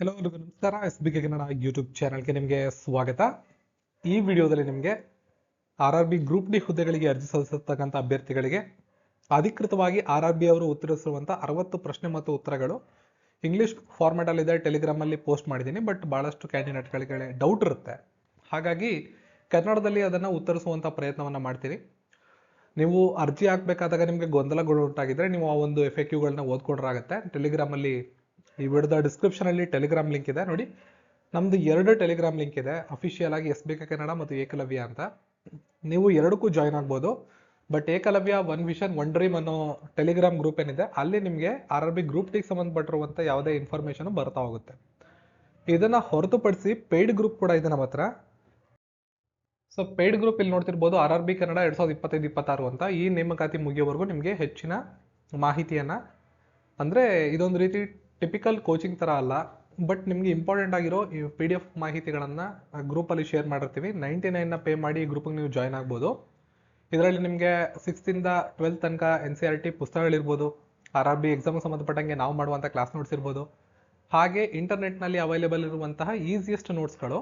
Hello ನಮಸ್ಕಾರ. SBK Kannada YouTube ಚಾನಲ್ಗೆ ನಿಮಗೆ ಸ್ವಾಗತ. ಈ ವಿಡಿಯೋದಲ್ಲಿ ನಿಮಗೆ RRB ಗ್ರೂಪ್ ಡಿ ಹುದ್ದೆಗಳಿಗೆ ಅರ್ಜಿ ಸಲ್ಲಿಸತಕ್ಕಂಥ ಅಭ್ಯರ್ಥಿಗಳಿಗೆ ಅಧಿಕೃತವಾಗಿ RRB ಅವರು ಉತ್ತರಿಸಿರುವಂಥ 60 ಪ್ರಶ್ನೆ ಮತ್ತು ಉತ್ತರಗಳು ಇಂಗ್ಲಿಷ್ ಫಾರ್ಮ್ಯಾಟ್ ಅಲ್ಲಿ ಇದೆ. ಟೆಲಿಗ್ರಾಮ್ ಅಲ್ಲಿ ಪೋಸ್ಟ್ ಮಾಡಿದ್ದೀನಿ. ಬಟ್ ಬಹಳಷ್ಟು ಕ್ಯಾಂಡಿಡೇಟ್ಗಳಿಗೆ ಡೌಟ್ ಇರುತ್ತೆ, ಹಾಗಾಗಿ ಕನ್ನಡದಲ್ಲಿ ಅದನ್ನು ಉತ್ತರಿಸುವಂಥ ಪ್ರಯತ್ನವನ್ನ ಮಾಡ್ತೀನಿ. ನೀವು ಅರ್ಜಿ ಹಾಕಬೇಕಾದಾಗ ನಿಮಗೆ ಗೊಂದಲಗಳು ಉಂಟಾಗಿದ್ರೆ ನೀವು ಆ ಒಂದು FAQಗಳನ್ನ ಓದ್ಕೊಂಡ್ರಾಗುತ್ತೆ. ಟೆಲಿಗ್ರಾಮ್ ಅಲ್ಲಿ ಈ ವಿಡಿಯೋದ ಡಿಸ್ಕ್ರಿಪ್ಷನ್ ಅಲ್ಲಿ ಟೆಲಿಗ್ರಾಮ್ ಲಿಂಕ್ ಇದೆ ನೋಡಿ. ನಮ್ದು 2 ಟೆಲಿಗ್ರಾಮ್ ಲಿಂಕ್ ಇದೆ, ಅಫಿಷಿಯಲ್ ಆಗಿ SBK ಕನ್ನಡ ಮತ್ತು ಏಕಲವ್ಯ ಅಂತ. ನೀವು ಎರಡಕ್ಕೂ ಜಾಯ್ನ್ ಆಗ್ಬೋದು. But Eklavya one vision one dream ಅನ್ನೋ ಟೆಲಿಗ್ರಾಮ್ ಗ್ರೂಪ್ ಏನಿದೆ ಅಲ್ಲಿ ನಿಮಗೆ RRB ಗ್ರೂಪ್ ಟಿಗೆ ಸಂಬಂಧಪಟ್ಟಿರುವಂತ ಯಾವುದೇ ಇನ್ಫಾರ್ಮೇಶನ್ ಬರ್ತಾ ಹೋಗುತ್ತೆ. ಇದನ್ನ ಹೊರತುಪಡಿಸಿ ಪೇಯ್ಡ್ ಗ್ರೂಪ್ ಕೂಡ ಇದೆ ನಮ್ಮ ಹತ್ರ. ಸೊ ಪೇಯ್ಡ್ ಗ್ರೂಪ್ ಇಲ್ಲಿ ನೋಡ್ತಿರ್ಬೋದು, RRB ಕನ್ನಡ 2025-26 ಅಂತ. ಈ ನೇಮಕಾತಿ ಮುಗಿಯೋವರೆಗೂ ನಿಮಗೆ ಹೆಚ್ಚಿನ ಮಾಹಿತಿಯನ್ನ, ಅಂದ್ರೆ ಇದೊಂದು ರೀತಿ ಟಿಪಿಕಲ್ ಕೋಚಿಂಗ್ ತರ ಅಲ್ಲ, ಬಟ್ ನಿಮ್ಗೆ ಇಂಪಾರ್ಟೆಂಟ್ ಆಗಿರೋ ಈ PDF ಮಾಹಿತಿಗಳನ್ನ ಗ್ರೂಪ್ ಅಲ್ಲಿ ಶೇರ್ ಮಾಡಿರ್ತೀವಿ. 99 ಪೇ ಮಾಡಿ ಈ ಗ್ರೂಪ್ ನೀವು ಜಾಯ್ನ್ ಆಗ್ಬೋದು. ಇದರಲ್ಲಿ ನಿಮಗೆ 6th ಇಂದ 12th ತನಕ NCERT ಪುಸ್ತಕಗಳಿರ್ಬೋದು, RRB ಎಕ್ಸಾಮ್ ಸಂಬಂಧಪಟ್ಟಂಗೆ ನಾವು ಮಾಡುವಂಥ ಕ್ಲಾಸ್ ನೋಟ್ಸ್ ಇರ್ಬೋದು, ಹಾಗೆ ಇಂಟರ್ನೆಟ್ ನಲ್ಲಿ ಅವೈಲೇಬಲ್ ಇರುವಂತಹ ಈಸಿಯೆಸ್ಟ್ ನೋಟ್ಸ್ಗಳು,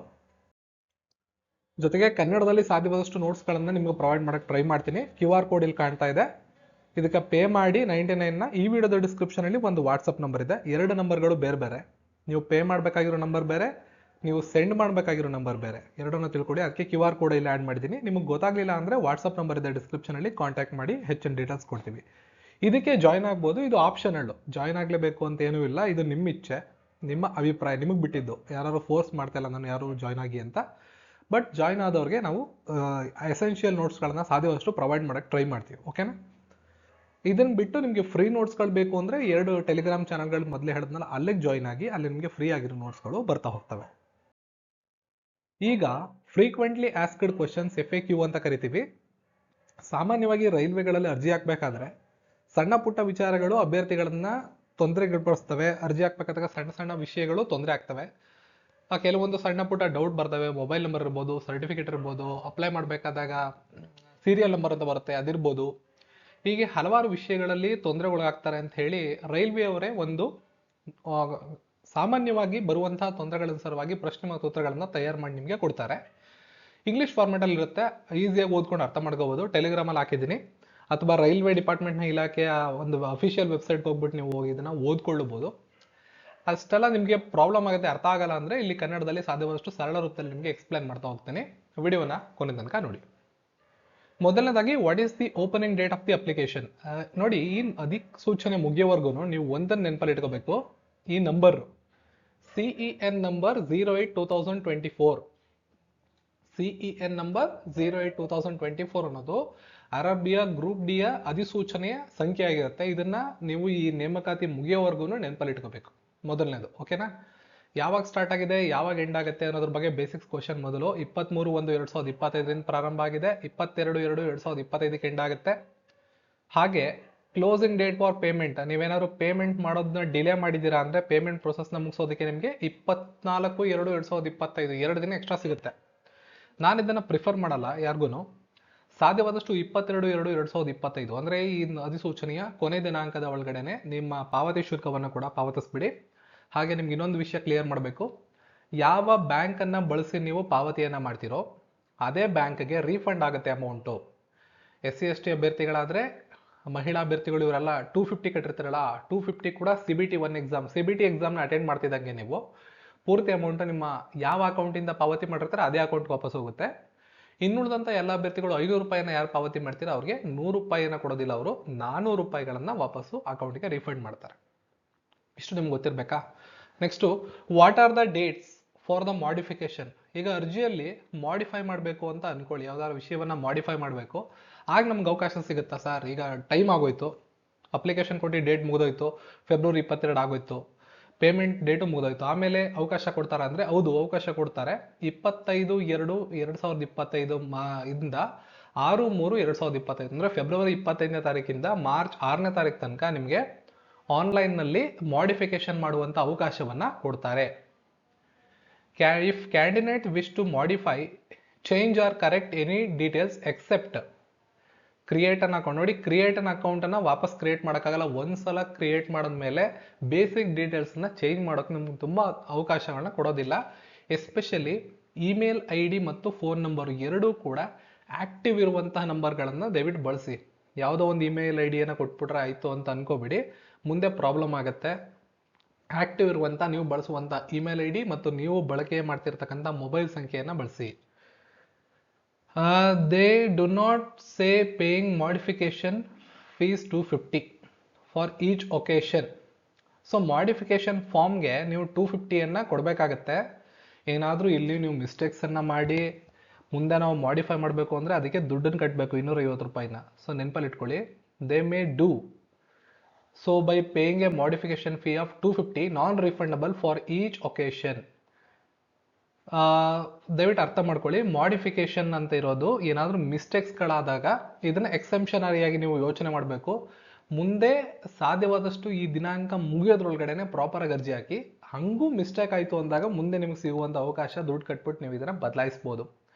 ಜೊತೆಗೆ ಕನ್ನಡದಲ್ಲಿ ಸಾಧ್ಯವಾದಷ್ಟು ನೋಟ್ಸ್ಗಳನ್ನ ನಿಮಗೆ ಪ್ರೊವೈಡ್ ಮಾಡಕ್ಕೆ ಟ್ರೈ ಮಾಡ್ತೀನಿ. QR ಕೋಡ್ ಇಲ್ಲಿ ಕಾಣ್ತಾ ಇದೆ. ಇದಕ್ಕೆ ಪೇ ಮಾಡಿ 99 ಈ ವಿಡಿಯೋದ ಡಿಸ್ಕ್ರಿಪ್ಷನ್ ಅಲ್ಲಿ ಒಂದು ವಾಟ್ಸಪ್ ನಂಬರ್ ಇದೆ. 2 ನಂಬರ್ಗಳು ಬೇರೆ ಬೇರೆ. ನೀವು ಪೇ ಮಾಡಬೇಕಾಗಿರೋ ನಂಬರ್ ಬೇರೆ, ನೀವು ಸೆಂಡ್ ಮಾಡಬೇಕಾಗಿರೋ ನಂಬರ್ ಬೇರೆ, ಎರಡನ್ನ ತಿಳ್ಕೊಳ್ಳಿ. ಅದಕ್ಕೆ QR ಕೋಡ್ ಇಲ್ಲಿ ಆಡ್ ಮಾಡಿದ್ದೀನಿ. ನಿಮಗೆ ಗೊತ್ತಾಗ್ಲಿಲ್ಲ ಅಂದ್ರೆ ವಾಟ್ಸಪ್ ನಂಬರ್ ಇದೆ ಡಿಸ್ಕ್ರಿಪ್ಷನ್ ಅಲ್ಲಿ, ಕಾಂಟ್ಯಾಕ್ಟ್ ಮಾಡಿ ಹೆಚ್ಚಿನ ಡೀಟೇಲ್ಸ್ ಕೊಡ್ತೀವಿ. ಇದಕ್ಕೆ ಜಾಯ್ನ್ ಆಗ್ಬೋದು. ಇದು ಆಪ್ಷನಲ್, ಜಾಯ್ನ್ ಆಗ್ಲೇಬೇಕು ಅಂತ ಏನೂ ಇಲ್ಲ. ಇದು ನಿಮ್ಮ ಇಚ್ಛೆ, ನಿಮ್ಮ ಅಭಿಪ್ರಾಯ, ನಿಮಗೆ ಬಿಟ್ಟಿದ್ದು. ಯಾರು ಫೋರ್ಸ್ ಮಾಡ್ತಾ ಇಲ್ಲ ನಾನು ಯಾರು ಜಾಯ್ನ್ ಆಗಿ ಅಂತ. ಬಟ್ ಜಾಯ್ನ್ ಆದವ್ರಿಗೆ ನಾವು ಎಸೆನ್ಷಿಯಲ್ ನೋಟ್ಸ್ಗಳನ್ನ ಸಾಧ್ಯವಾದಷ್ಟು ಪ್ರೊವೈಡ್ ಮಾಡಕ್ಕೆ ಟ್ರೈ ಮಾಡ್ತೀವಿ. ಓಕೆನಾ? ಇದನ್ನ ಬಿಟ್ಟು ನಿಮಗೆ ಫ್ರೀ ನೋಟ್ಸ್ಗಳು ಬೇಕು ಅಂದ್ರೆ 2 ಟೆಲಿಗ್ರಾಮ್ ಚಾನಲ್ಗಳು ಮೊದಲೇ ಹೇಳಿದ್ನಲ್ಲ, ಅಲ್ಲಿಗೆ ಜಾಯ್ನ್ ಆಗಿ ಅಲ್ಲಿ ನಿಮಗೆ ಫ್ರೀ ಆಗಿರೋ ನೋಟ್ಸ್ಗಳು ಬರ್ತಾ ಹೋಗ್ತವೆ. ಈಗ ಫ್ರೀಕ್ವೆಂಟ್ಲಿ ಆಸ್ಕ್ಡ್ ಕ್ವಶನ್ಸ್ FAQ ಅಂತ ಕರಿತೀವಿ. ಸಾಮಾನ್ಯವಾಗಿ ರೈಲ್ವೆಗಳಲ್ಲಿ ಅರ್ಜಿ ಹಾಕ್ಬೇಕಾದ್ರೆ ಸಣ್ಣ ಪುಟ್ಟ ವಿಚಾರಗಳು ಅಭ್ಯರ್ಥಿಗಳನ್ನ ತೊಂದರೆಗೊಳಿಸ್ತವೆ. ಅರ್ಜಿ ಹಾಕ್ಬೇಕಾದಾಗ ಸಣ್ಣ ಸಣ್ಣ ವಿಷಯಗಳು ತೊಂದರೆ ಆಗ್ತವೆ. ಕೆಲವೊಂದು ಸಣ್ಣ ಪುಟ್ಟ ಡೌಟ್ ಬರ್ತವೆ. ಮೊಬೈಲ್ ನಂಬರ್ ಇರ್ಬೋದು, ಸರ್ಟಿಫಿಕೇಟ್ ಇರ್ಬೋದು, ಅಪ್ಲೈ ಮಾಡಬೇಕಾದಾಗ ಸೀರಿಯಲ್ ನಂಬರ್ ಅಂತ ಬರುತ್ತೆ, ಅದಿರ್ಬೋದು. ಹೀಗೆ ಹಲವಾರು ವಿಷಯಗಳಲ್ಲಿ ತೊಂದರೆಗೊಳಗಾಗ್ತಾರೆ ಅಂತ ಹೇಳಿ ರೈಲ್ವೆ ಅವರೇ ಒಂದು ಸಾಮಾನ್ಯವಾಗಿ ಬರುವಂತಹ ತೊಂದರೆಗಳ ಸಲುವಾಗಿ ಪ್ರಶ್ನೆ ಮತ್ತು ಉತ್ತರಗಳನ್ನ ತಯಾರು ಮಾಡಿ ನಿಮಗೆ ಕೊಡ್ತಾರೆ. ಇಂಗ್ಲಿಷ್ ಫಾರ್ಮೆಟ್ ಅಲ್ಲಿ ಇರುತ್ತೆ, ಈಸಿಯಾಗಿ ಓದ್ಕೊಂಡು ಅರ್ಥ ಮಾಡ್ಕೋಬಹುದು. ಟೆಲಿಗ್ರಾಮ್ ಅಲ್ಲಿ ಹಾಕಿದ್ದೀನಿ, ಅಥವಾ ರೈಲ್ವೆ ಡಿಪಾರ್ಟ್ಮೆಂಟ್ನ ಇಲಾಖೆಯ ಒಂದು ಅಫಿಷಿಯಲ್ ವೆಬ್ಸೈಟ್ ಹೋಗ್ಬಿಟ್ಟು ನೀವು ಇದನ್ನ ಓದ್ಕೊಳ್ಳಬಹುದು. ಅಷ್ಟೆಲ್ಲ ನಿಮಗೆ ಪ್ರಾಬ್ಲಮ್ ಆಗುತ್ತೆ, ಅರ್ಥ ಆಗಲ್ಲ ಅಂದ್ರೆ ಇಲ್ಲಿ ಕನ್ನಡದಲ್ಲಿ ಸಾಧ್ಯವಾದಷ್ಟು ಸರಳ ರೂಪದಲ್ಲಿ ನಿಮಗೆ ಎಕ್ಸ್ಪ್ಲೈನ್ ಮಾಡ್ತಾ ಹೋಗ್ತೀನಿ. ವಿಡಿಯೋನ ಕೊನೆ ತನಕ ನೋಡಿ. ಮೊದಲನೇದಾಗಿ, what is the opening date of the application? ನೋಡಿ, ಈ ಅಧಿಸೂಚನೆ ಮುಗಿಯೋವರೆಗೂ ನೀವು ಒಂದನ್ನು ನೆನಪಲ್ಲಿ ಇಟ್ಕೋಬೇಕು. ಈ number CEN number 08/2024, CEN number 08/2024 ಅನ್ನೋದು RRB ಗ್ರೂಪ್ ಡಿ ಯ ಅಧಿಸೂಚನೆಯ ಸಂಖ್ಯೆ ಆಗಿರುತ್ತೆ. ಇದನ್ನ ನೀವು ಈ ನೇಮಕಾತಿ ಮುಗಿಯೋವರೆಗೂ ನೆನಪಲ್ಲಿ ಇಟ್ಕೋಬೇಕು. ಮೊದಲನೇದು. ಓಕೆನಾ? ಯಾವಾಗ ಸ್ಟಾರ್ಟ್ ಆಗಿದೆ, ಯಾವಾಗ ಎಂಡ್ ಆಗುತ್ತೆ ಅನ್ನೋದ್ರ ಬಗ್ಗೆ ಬೇಸಿಕ್ಸ್ ಕ್ವಶನ್. ಮೊದಲು 23/1/2025 ಪ್ರಾರಂಭ ಆಗಿದೆ, 22/2/2025 ಎಂಡ್ ಆಗುತ್ತೆ. ಹಾಗೆ ಕ್ಲೋಸಿಂಗ್ ಡೇಟ್ ಫಾರ್ ಪೇಮೆಂಟ್, ನೀವೇನಾದ್ರು ಪೇಮೆಂಟ್ ಮಾಡೋದನ್ನ ಡಿಲೇ ಮಾಡಿದ್ದೀರಾ ಅಂದ್ರೆ ಪೇಮೆಂಟ್ ಪ್ರೊಸೆಸ್ನ ಮುಗಿಸೋದಕ್ಕೆ ನಿಮಗೆ 24/2/2025 2 ದಿನ ಎಕ್ಸ್ಟ್ರಾ ಸಿಗುತ್ತೆ. ನಾನು ಇದನ್ನ ಪ್ರಿಫರ್ ಮಾಡಲ್ಲ ಯಾರಿಗೂ. ಸಾಧ್ಯವಾದಷ್ಟು 22/2/2025 ಅಂದ್ರೆ ಈ ಅಧಿಸೂಚನೆಯ ಕೊನೆ ದಿನಾಂಕದ ಒಳಗಡೆನೆ ನಿಮ್ಮ ಪಾವತಿ ಶುಲ್ಕವನ್ನು ಕೂಡ ಪಾವತಿಸ್ಬಿಡಿ. ಹಾಗೆ ನಿಮ್ಗೆ ಇನ್ನೊಂದು ವಿಷಯ ಕ್ಲಿಯರ್ ಮಾಡಬೇಕು. ಯಾವ ಬ್ಯಾಂಕ್ ಅನ್ನ ಬಳಸಿ ನೀವು ಪಾವತಿಯನ್ನ ಮಾಡ್ತಿರೋ ಅದೇ ಬ್ಯಾಂಕ್ಗೆ ರೀಫಂಡ್ ಆಗುತ್ತೆ ಅಮೌಂಟು. SC ST ಅಭ್ಯರ್ಥಿಗಳಾದ್ರೆ, ಮಹಿಳಾ ಅಭ್ಯರ್ಥಿಗಳು ಇವರೆಲ್ಲ 250 ಕಟ್ಟಿರ್ತಾರಲ್ಲ, 250 ಕೂಡ CBT 1 ಎಕ್ಸಾಮ್, CBT ಎಕ್ಸಾಮ್ನ ಅಟೆಂಡ್ ಮಾಡ್ತಿದ್ದಂಗೆ ನೀವು ಪೂರ್ತಿ ಅಮೌಂಟ್ ನಿಮ್ಮ ಯಾವ ಅಕೌಂಟಿಂದ ಪಾವತಿ ಮಾಡಿರ್ತಾರೆ ಅದೇ ಅಕೌಂಟ್ಗೆ ವಾಪಸ್ ಹೋಗುತ್ತೆ. ಇನ್ನುಳಿದಂಥ ಎಲ್ಲ ಅಭ್ಯರ್ಥಿಗಳು 500 ರೂಪಾಯಿನ ಯಾರು ಪಾವತಿ ಮಾಡ್ತೀರಾ ಅವ್ರಿಗೆ 100 ರೂಪಾಯಿನ ಕೊಡೋದಿಲ್ಲ, ಅವರು 400 ರೂಪಾಯಿಗಳನ್ನ ವಾಪಸ್ಸು ಅಕೌಂಟ್ಗೆ ರೀಫಂಡ್ ಮಾಡ್ತಾರೆ. ಇಷ್ಟು ನಿಮ್ಗೆ ಗೊತ್ತಿರಬೇಕಾ? Next, what are the dates for the modification? ಈಗ ಅರ್ಜಿಯಲ್ಲಿ ಮಾಡಿಫೈ ಮಾಡಬೇಕು ಅಂತ ಅನ್ಕೊಳ್ಳಿ, ಯಾವ್ದಾದ್ರು ವಿಷಯವನ್ನ ಮಾಡಿಫೈ ಮಾಡಬೇಕು, ಆಗ ನಮ್ಗೆ ಅವಕಾಶ ಸಿಗುತ್ತಾ ಸರ್? ಈಗ ಟೈಮ್ ಆಗೋಯ್ತು, ಅಪ್ಲಿಕೇಶನ್ ಕೊಟ್ಟು ಡೇಟ್ ಮುಗಿದೋಯ್ತು, ಫೆಬ್ರವರಿ 22 ಆಗೋಯ್ತು, ಪೇಮೆಂಟ್ ಡೇಟು ಮುಗಿದೋಯ್ತು, ಆಮೇಲೆ ಅವಕಾಶ ಕೊಡ್ತಾರ ಅಂದ್ರೆ ಹೌದು, ಅವಕಾಶ ಕೊಡ್ತಾರೆ. 25/2/2025 ಇಂದ 6/3/2025 ಅಂದ್ರೆ ಫೆಬ್ರವರಿ 25ನೇ ತಾರೀಕಿಂದ ಮಾರ್ಚ್ 6ನೇ ತಾರೀಕು ತನಕ ನಿಮಗೆ ಆನ್ಲೈನ್ ನಲ್ಲಿ ಮಾಡಿಫಿಕೇಶನ್ ಮಾಡುವಂತ ಅವಕಾಶವನ್ನ ಕೊಡ್ತಾರೆ. If candidate wish to modify, change or correct any details except create an account ನೋಡಿ, ಕ್ರಿಯೇಟ್ ಅನ್ ಅಕೌಂಟ್ ಅನ್ನ ವಾಪಸ್ ಕ್ರಿಯೇಟ್ ಮಾಡೋಕ್ಕಾಗಲ್ಲ. ಒಂದ್ಸಲ ಕ್ರಿಯೇಟ್ ಮಾಡಿದ್ಮೇಲೆ ಬೇಸಿಕ್ ಡೀಟೇಲ್ಸ್ ನ ಚೇಂಜ್ ಮಾಡೋಕೆ ನಿಮ್ಗೆ ತುಂಬಾ ಅವಕಾಶಗಳನ್ನ ಕೊಡೋದಿಲ್ಲ. ಎಸ್ಪೆಷಲಿ ಇಮೇಲ್ ಐ ಡಿ ಮತ್ತು ಫೋನ್ ನಂಬರ್ ಎರಡೂ ಕೂಡ ಆಕ್ಟಿವ್ ಇರುವಂತಹ ನಂಬರ್ಗಳನ್ನ ದಯವಿಟ್ಟು ಬಳಸಿ. ಯಾವುದೋ ಒಂದು ಇಮೇಲ್ ಐ ಡಿಯನ್ನು ಕೊಟ್ಬಿಟ್ರೆ ಆಯಿತು ಅಂತ ಅನ್ಕೋಬಿಡಿ, ಮುಂದೆ ಪ್ರಾಬ್ಲಮ್ ಆಗುತ್ತೆ. ಆಕ್ಟಿವ್ ಇರುವಂಥ ನೀವು ಬಳಸುವಂಥ ಇಮೇಲ್ ಐ ಡಿ ಮತ್ತು ನೀವು ಬಳಕೆ ಮಾಡ್ತಿರ್ತಕ್ಕಂಥ ಮೊಬೈಲ್ ಸಂಖ್ಯೆಯನ್ನು ಬಳಸಿ. They do not say paying modification fees 250 for each occasion. So modification ಫಾರ್ಮ್ಗೆ ನೀವು 250 ಕೊಡಬೇಕಾಗತ್ತೆ. ಏನಾದರೂ ಇಲ್ಲಿ ನೀವು ಮಿಸ್ಟೇಕ್ಸನ್ನು ಮಾಡಿ ಮುಂದೆ ನಾವು ಮಾಡಿಫೈ ಮಾಡಬೇಕು ಅಂದರೆ ಅದಕ್ಕೆ ದುಡ್ಡನ್ನು ಕಟ್ಟಬೇಕು, 250 ರೂಪಾಯಿನ. ಸೊ ನೆನಪಲ್ಲಿ ಇಟ್ಕೊಳ್ಳಿ, they may do so by paying a modification fee of 250 non refundable for each occasion. ದಯವಿಟ್ಟು ಅರ್ಥ ಮಾಡ್ಕೊಳ್ಳಿ, ಮಾಡಿಫಿಕೇಶನ್ ಅಂತ ಇರೋದು ಏನಾದರೂ ಮಿಸ್ಟೇಕ್ಸ್ಗಳಾದಾಗ ಇದನ್ನ ಎಕ್ಸೆಂಪ್ಷನರಿಯಾಗಿ ನೀವು ಯೋಚನೆ ಮಾಡಬೇಕು. ಮುಂದೆ ಸಾಧ್ಯವಾದಷ್ಟು ಈ ದಿನಾಂಕ ಮುಗಿಯೋದ್ರೊಳಗಡೆನೆ ಪ್ರಾಪರಾಗಿ ಅರ್ಜಿ ಹಾಕಿ. ಹಂಗೂ ಮಿಸ್ಟೇಕ್ ಆಯಿತು ಅಂದಾಗ ಮುಂದೆ ನಿಮಗೆ ಸಿಗುವಂಥ ಅವಕಾಶ ದುಡ್ಡು ಕಟ್ಬಿಟ್ಟು ನೀವು ಇದನ್ನು ಬದಲಾಯಿಸ್ಬೋದು.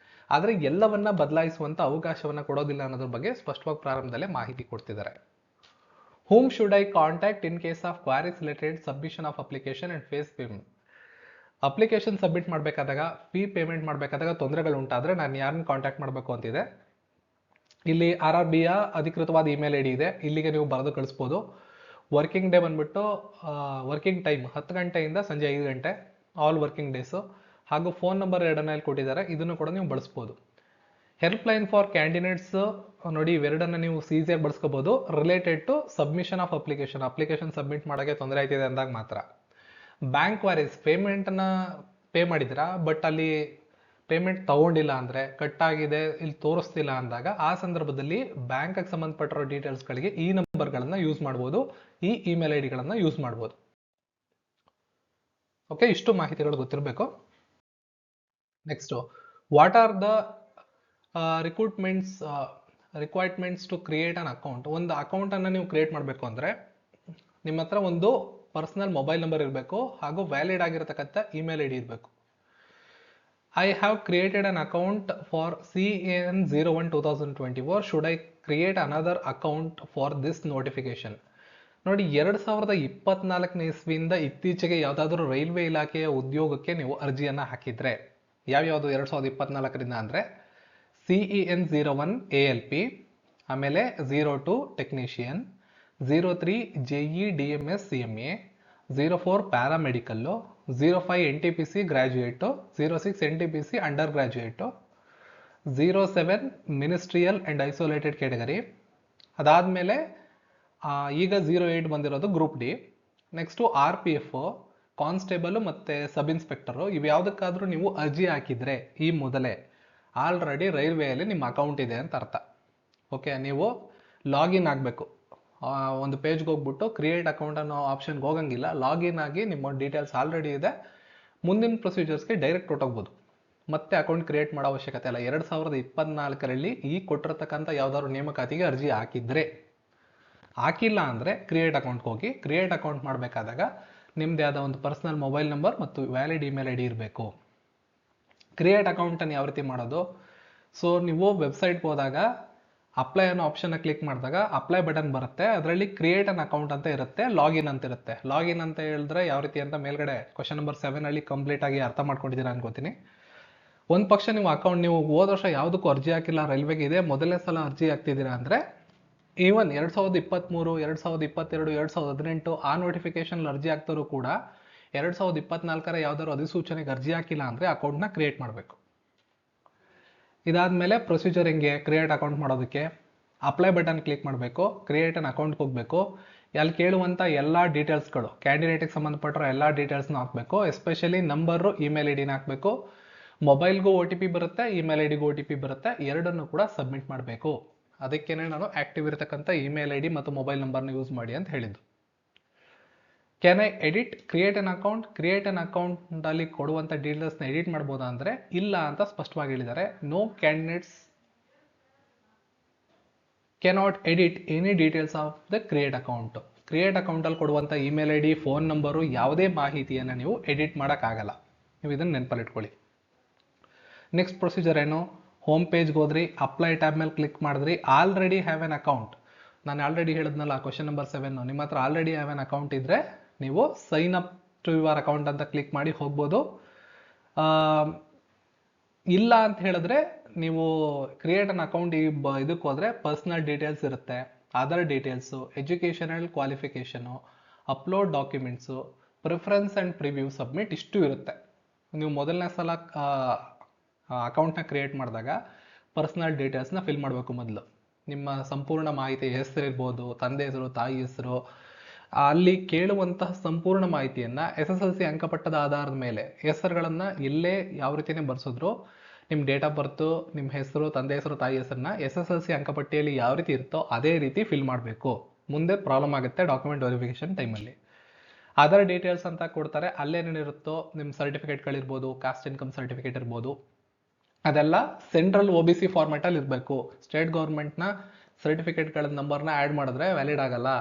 ಆದರೆ ಎಲ್ಲವನ್ನ ಬದಲಾಯಿಸುವಂಥ ಅವಕಾಶವನ್ನು ಕೊಡೋದಿಲ್ಲ ಅನ್ನೋದ್ರ ಬಗ್ಗೆ ಸ್ಪಷ್ಟವಾಗಿ ಪ್ರಾರಂಭದಲ್ಲೇ ಮಾಹಿತಿ ಕೊಡ್ತಿದ್ದಾರೆ. Whom should I contact in case of queries related submission of application and fees payment? Application submit ಮಾಡಬೇಕಾದಾಗ, ಫೀ ಪೇಮೆಂಟ್ ಮಾಡಬೇಕಾದಾಗ ತೊಂದರೆಗಳು ಉಂಟಾದರೆ ನಾನು ಯಾರನ್ನ ಕಾಂಟ್ಯಾಕ್ಟ್ ಮಾಡಬೇಕು ಅಂತಿದೆ. ಇಲ್ಲಿ RRBಯ ಅಧಿಕೃತವಾದ ಇಮೇಲ್ ಐ ಡಿ ಇದೆ, ಇಲ್ಲಿಗೆ ನೀವು ಬರೆದು ಕಳಿಸ್ಬೋದು. ವರ್ಕಿಂಗ್ ಡೇ ಬಂದ್ಬಿಟ್ಟು ವರ್ಕಿಂಗ್ ಟೈಮ್ 10 ಗಂಟೆಯಿಂದ ಸಂಜೆ 5 ಗಂಟೆ, ಆಲ್ ವರ್ಕಿಂಗ್ ಡೇಸು. ಹಾಗೂ ಫೋನ್ ನಂಬರ್ 2 ಕೊಟ್ಟಿದ್ದಾರೆ, ಇದನ್ನು ಕೂಡ ನೀವು ಬಳಸ್ಬೋದು. ಹೆಲ್ಪ್ ಲೈನ್ ಫಾರ್ ಕ್ಯಾಂಡಿಡೇಟ್ಸ್ ನೋಡಿ, ಇವೆರಡನ್ನ ನೀವು ಈಸಿಯಾಗಿ ಬಳಸ್ಕೋಬಹುದು. Related to submission of application submit ಮಾಡೋಕ್ಕೆ ತೊಂದರೆ ಆಯ್ತಿದೆ ಅಂದಾಗ ಮಾತ್ರ. ಬ್ಯಾಂಕ್ ಕ್ವಾರೀಸ್, ಪೇಮೆಂಟನ್ನ ಪೇ ಮಾಡಿದ್ದೀರಾ ಬಟ್ ಅಲ್ಲಿ ಪೇಮೆಂಟ್ ತಗೊಂಡಿಲ್ಲ ಅಂದರೆ, ಕಟ್ ಆಗಿದೆ ಇಲ್ಲಿ ತೋರಿಸ್ತಿಲ್ಲ ಅಂದಾಗ, ಆ ಸಂದರ್ಭದಲ್ಲಿ ಬ್ಯಾಂಕ್ಗೆ ಸಂಬಂಧಪಟ್ಟಿರೋ ಡೀಟೇಲ್ಸ್ಗಳಿಗೆ ಈ ನಂಬರ್ಗಳನ್ನು ಯೂಸ್ ಮಾಡ್ಬೋದು, ಈ ಇಮೇಲ್ ಐ ಡಿಗಳನ್ನು ಯೂಸ್ ಮಾಡ್ಬೋದು. ಓಕೆ, ಇಷ್ಟು ಮಾಹಿತಿಗಳು ಗೊತ್ತಿರಬೇಕು. Next, what are the requirements to create an account. ಒಂದು ಅಕೌಂಟನ್ನು ನೀವು ಕ್ರಿಯೇಟ್ ಮಾಡಬೇಕು ಅಂದರೆ ನಿಮ್ಮ ಹತ್ರ ಒಂದು ಪರ್ಸನಲ್ ಮೊಬೈಲ್ ನಂಬರ್ ಇರಬೇಕು ಹಾಗೂ ವ್ಯಾಲಿಡ್ ಆಗಿರತಕ್ಕಂಥ ಇಮೇಲ್ ಐ ಡಿ ಇರಬೇಕು. I have created an account for CN01-2024. Should I create another account for this notification. ನೋಡಿ, 2024ನೇ ಇಸ್ವಿಯಿಂದ ಇತ್ತೀಚೆಗೆ ಯಾವುದಾದ್ರೂ ರೈಲ್ವೆ ಇಲಾಖೆಯ ಉದ್ಯೋಗಕ್ಕೆ ನೀವು ಅರ್ಜಿಯನ್ನು ಹಾಕಿದ್ರೆ, ಯಾವ್ಯಾವುದು 2024ರಿಂದ ಅಂದರೆ CEN01 ALP, ಆಮೇಲೆ 02 technician, 03 JE DMS CMA, 04 paramedical, 05 NTPC graduate, 06 NTPC under graduate, 07 ministerial and isolated category. ಅದಾದಮೇಲೆ ಈಗ 08 ಬಂದಿರೋದು group D. Next RPF, constable ಮತ್ತು ಸಬ್ ಇನ್ಸ್ಪೆಕ್ಟರು. ಇವು ಯಾವುದಕ್ಕಾದರೂ ನೀವು ಅರ್ಜಿ ಹಾಕಿದರೆ ಈ ಮೊದಲೇ ಆಲ್ರೆಡಿ ರೈಲ್ವೆಯಲ್ಲಿ ನಿಮ್ಮ ಅಕೌಂಟ್ ಇದೆ ಅಂತ ಅರ್ಥ. ಓಕೆ, ನೀವು ಲಾಗಿನ್ ಆಗಬೇಕು. ಒಂದು ಪೇಜ್ಗೆ ಹೋಗ್ಬಿಟ್ಟು ಕ್ರಿಯೇಟ್ ಅಕೌಂಟ್ ಅನ್ನೋ ಆಪ್ಷನ್ಗೆ ಹೋಗಂಗಿಲ್ಲ, ಲಾಗಿನ್ ಆಗಿ ನಿಮ್ಮ ಡೀಟೇಲ್ಸ್ ಆಲ್ರೆಡಿ ಇದೆ, ಮುಂದಿನ ಪ್ರೊಸೀಜರ್ಸ್ಗೆ ಡೈರೆಕ್ಟ್ ಹೊಟ್ಟೋಗ್ಬೋದು. ಮತ್ತೆ ಅಕೌಂಟ್ ಕ್ರಿಯೇಟ್ ಮಾಡೋ ಅವಶ್ಯಕತೆ ಇಲ್ಲ. 2024ರಲ್ಲಿ ಈ ಕೊಟ್ಟಿರ್ತಕ್ಕಂಥ ಯಾವ್ದಾದ್ರು ನೇಮಕಾತಿಗೆ ಅರ್ಜಿ ಹಾಕಿಲ್ಲ ಅಂದರೆ ಕ್ರಿಯೇಟ್ ಅಕೌಂಟ್ಗೆ ಹೋಗಿ. ಕ್ರಿಯೇಟ್ ಅಕೌಂಟ್ ಮಾಡಬೇಕಾದಾಗ ನಿಮ್ಮದೇ ಆದ ಒಂದು ಪರ್ಸನಲ್ ಮೊಬೈಲ್ ನಂಬರ್ ಮತ್ತು ವ್ಯಾಲಿಡ್ ಇಮೇಲ್ ಐ ಡಿ ಇರಬೇಕು. ಕ್ರಿಯೇಟ್ ಅಕೌಂಟನ್ನು ಯಾವ ರೀತಿ ಮಾಡೋದು? ಸೊ ನೀವು ವೆಬ್ಸೈಟ್ಗೆ ಹೋದಾಗ ಅಪ್ಲೈ ಅನ್ನೋ ಆಪ್ಷನ್ನ ಕ್ಲಿಕ್ ಮಾಡಿದಾಗ ಅಪ್ಲೈ ಬಟನ್ ಬರುತ್ತೆ, ಅದರಲ್ಲಿ ಕ್ರಿಯೇಟ್ ಅನ್ ಅಕೌಂಟ್ ಅಂತ ಇರುತ್ತೆ, ಲಾಗಿನ್ ಅಂತ ಇರುತ್ತೆ. ಲಾಗಿನ್ ಅಂತ ಹೇಳಿದ್ರೆ ಯಾವ ರೀತಿ ಅಂತ ಮೇಲ್ಗಡೆ ಕ್ವಶನ್ ನಂಬರ್ 7 ಕಂಪ್ಲೀಟ್ ಆಗಿ ಅರ್ಥ ಮಾಡ್ಕೊಂಡಿದ್ದೀರಾ ಅನ್ಕೋತೀನಿ. ಒಂದು ಪಕ್ಷ ನೀವು ಹೋದ ವರ್ಷ ಯಾವುದಕ್ಕೂ ಅರ್ಜಿ ಹಾಕಿಲ್ಲ, ರೈಲ್ವೆಗೆ ಇದೆ ಮೊದಲನೇ ಸಲ ಅರ್ಜಿ ಹಾಕ್ತಿದ್ದೀರಾ ಅಂದರೆ, ಈವನ್ 2023, 2022, 2018 ಆ ನೋಟಿಫಿಕೇಶನ್ ಅರ್ಜಿ ಹಾಕ್ತಾರೂ ಕೂಡ 2024ರ ಯಾವ್ದಾದ್ರು ಅಧಿಸೂಚನೆಗೆ ಅರ್ಜಿ ಹಾಕಿಲ್ಲ ಅಂದರೆ ಅಕೌಂಟ್ನ ಕ್ರಿಯೇಟ್ ಮಾಡಬೇಕು. ಇದಾದಮೇಲೆ ಪ್ರೊಸೀಜರ್ ಹೆಂಗೆ ಕ್ರಿಯೇಟ್ ಅಕೌಂಟ್ ಮಾಡೋದಕ್ಕೆ? ಅಪ್ಲೈ ಬಟನ್ ಕ್ಲಿಕ್ ಮಾಡಬೇಕು, ಕ್ರಿಯೇಟ್ ಅನ್ ಅಕೌಂಟ್ಗೆ ಹೋಗಬೇಕು. ಅಲ್ಲಿ ಕೇಳುವಂಥ ಎಲ್ಲ ಡೀಟೇಲ್ಸ್ಗಳು, ಕ್ಯಾಂಡಿಡೇಟಿಗೆ ಸಂಬಂಧಪಟ್ಟಿರೋ ಎಲ್ಲ ಡೀಟೇಲ್ಸ್ನ ಹಾಕಬೇಕು. ಎಸ್ಪೆಷಲಿ ನಂಬರು, ಇಮೇಲ್ ಐ ಡಿನ ಹಾಕಬೇಕು. ಮೊಬೈಲ್ಗೂ OTP ಬರುತ್ತೆ, ಇಮೇಲ್ ಐ ಡಿಗೂ OTP ಬರುತ್ತೆ, ಎರಡನ್ನು ಕೂಡ ಸಬ್ಮಿಟ್ ಮಾಡಬೇಕು. ಅದಕ್ಕೇನೆ ನಾನು ಆಕ್ಟಿವ್ ಇರತಕ್ಕಂಥ ಇಮೇಲ್ ಐ ಡಿ ಮತ್ತು ಮೊಬೈಲ್ ನಂಬರ್ನ ಯೂಸ್ ಮಾಡಿ ಅಂತ ಹೇಳಿದ್ದು. Can I edit create an account? Create ಅನ್ ಅಕೌಂಟಲ್ಲಿ ಕೊಡುವಂಥ ಡೀಟೇಲ್ಸ್ನ ಎಡಿಟ್ ಮಾಡ್ಬೋದಾ ಅಂದರೆ ಇಲ್ಲ ಅಂತ ಸ್ಪಷ್ಟವಾಗಿ ಹೇಳಿದ್ದಾರೆ. No candidates cannot edit any details of the create account. ಕ್ರಿಯೇಟ್ ಅಕೌಂಟಲ್ಲಿ ಕೊಡುವಂಥ email I D, phone number, ಯಾವುದೇ ಮಾಹಿತಿಯನ್ನು ನೀವು ಎಡಿಟ್ ಮಾಡೋಕ್ಕಾಗಲ್ಲ. ನೀವು ಇದನ್ನು ನೆನಪಲ್ಲಿಟ್ಕೊಳ್ಳಿ. ನೆಕ್ಸ್ಟ್ ಪ್ರೊಸೀಜರ್ ಏನು? ಹೋಮ್ ಪೇಜ್ಗೆ ಹೋದ್ರಿ, ಅಪ್ಲೈ ಟ್ಯಾಬ್ ಮೇಲೆ ಕ್ಲಿಕ್ ಮಾಡಿದ್ರಿ, ಆಲ್ರೆಡಿ ಹ್ಯಾವ್ ಎನ್ ಅಕೌಂಟ್. ನಾನು ಆಲ್ರೆಡಿ ಹೇಳಿದ್ನಲ್ಲ ಕ್ವಶನ್ ನಂಬರ್ 7, ನಿಮ್ಮ ಹತ್ರ ಆಲ್ರೆಡಿ ಹ್ಯಾವ್ ಎನ್ ಅಕೌಂಟ್ ಇದ್ದರೆ ನೀವು sign up to your account ಅಂತ ಕ್ಲಿಕ್ ಮಾಡಿ ಹೋಗ್ಬೋದು. ಇಲ್ಲ ಅಂತ ಹೇಳಿದ್ರೆ ನೀವು ಕ್ರಿಯೇಟ್ ಅನ್ ಅಕೌಂಟ್ ಇದಕ್ಕೆ ಹೋದರೆ ಪರ್ಸನಲ್ ಡೀಟೇಲ್ಸ್ ಇರುತ್ತೆ, other details, educational qualification, upload documents, preference and preview submit ಇಷ್ಟು ಇರುತ್ತೆ. ನೀವು ಮೊದಲನೇ ಸಲ ಅಕೌಂಟ್ನ ಕ್ರಿಯೇಟ್ ಮಾಡಿದಾಗ ಪರ್ಸನಲ್ ಡೀಟೇಲ್ಸ್ನ ಫಿಲ್ ಮಾಡಬೇಕು. ಮೊದಲು ನಿಮ್ಮ ಸಂಪೂರ್ಣ ಮಾಹಿತಿ, ಹೆಸರಿರ್ಬೋದು, ತಂದೆ ಹೆಸರು, ತಾಯಿ ಹೆಸರು, ಅಲ್ಲಿ ಕೇಳುವಂತಹ ಸಂಪೂರ್ಣ ಮಾಹಿತಿಯನ್ನು SSLC ಅಂಕಪಟ್ಟದ ಆಧಾರದ ಮೇಲೆ ಹೆಸರುಗಳನ್ನು ಎಲ್ಲೇ ಯಾವ ರೀತಿಯೇ ಬರ್ಸಿದ್ರು ನಿಮ್ಮ ಡೇಟ್ ಆಫ್ ಬರ್ತು, ನಿಮ್ಮ ಹೆಸರು, ತಂದೆ ಹೆಸರು, ತಾಯಿ ಹೆಸರನ್ನ SSLC ಅಂಕಪಟ್ಟಿಯಲ್ಲಿ ಯಾವ ರೀತಿ ಇರುತ್ತೋ ಅದೇ ರೀತಿ ಫಿಲ್ ಮಾಡಬೇಕು. ಮುಂದೆ ಪ್ರಾಬ್ಲಮ್ ಆಗುತ್ತೆ ಡಾಕ್ಯುಮೆಂಟ್ ವೆರಿಫಿಕೇಷನ್ ಟೈಮಲ್ಲಿ. ಅದರ್ ಡೀಟೇಲ್ಸ್ ಅಂತ ಕೊಡ್ತಾರೆ, ಅಲ್ಲೇನೇನಿರುತ್ತೋ ನಿಮ್ಮ ಸರ್ಟಿಫಿಕೇಟ್ಗಳಿರ್ಬೋದು, ಕಾಸ್ಟ್ ಇನ್ಕಮ್ ಸರ್ಟಿಫಿಕೇಟ್ ಇರ್ಬೋದು, ಅದೆಲ್ಲ ಸೆಂಟ್ರಲ್ OBC ಫಾರ್ಮ್ಯಾಟಲ್ಲಿ ಇರಬೇಕು. ಸ್ಟೇಟ್ ಗೌರ್ಮೆಂಟ್ನ ಸರ್ಟಿಫಿಕೇಟ್ಗಳ ನಂಬರ್ನ ಆ್ಯಡ್ ಮಾಡಿದ್ರೆ ವ್ಯಾಲಿಡ್ ಆಗಲ್ಲ,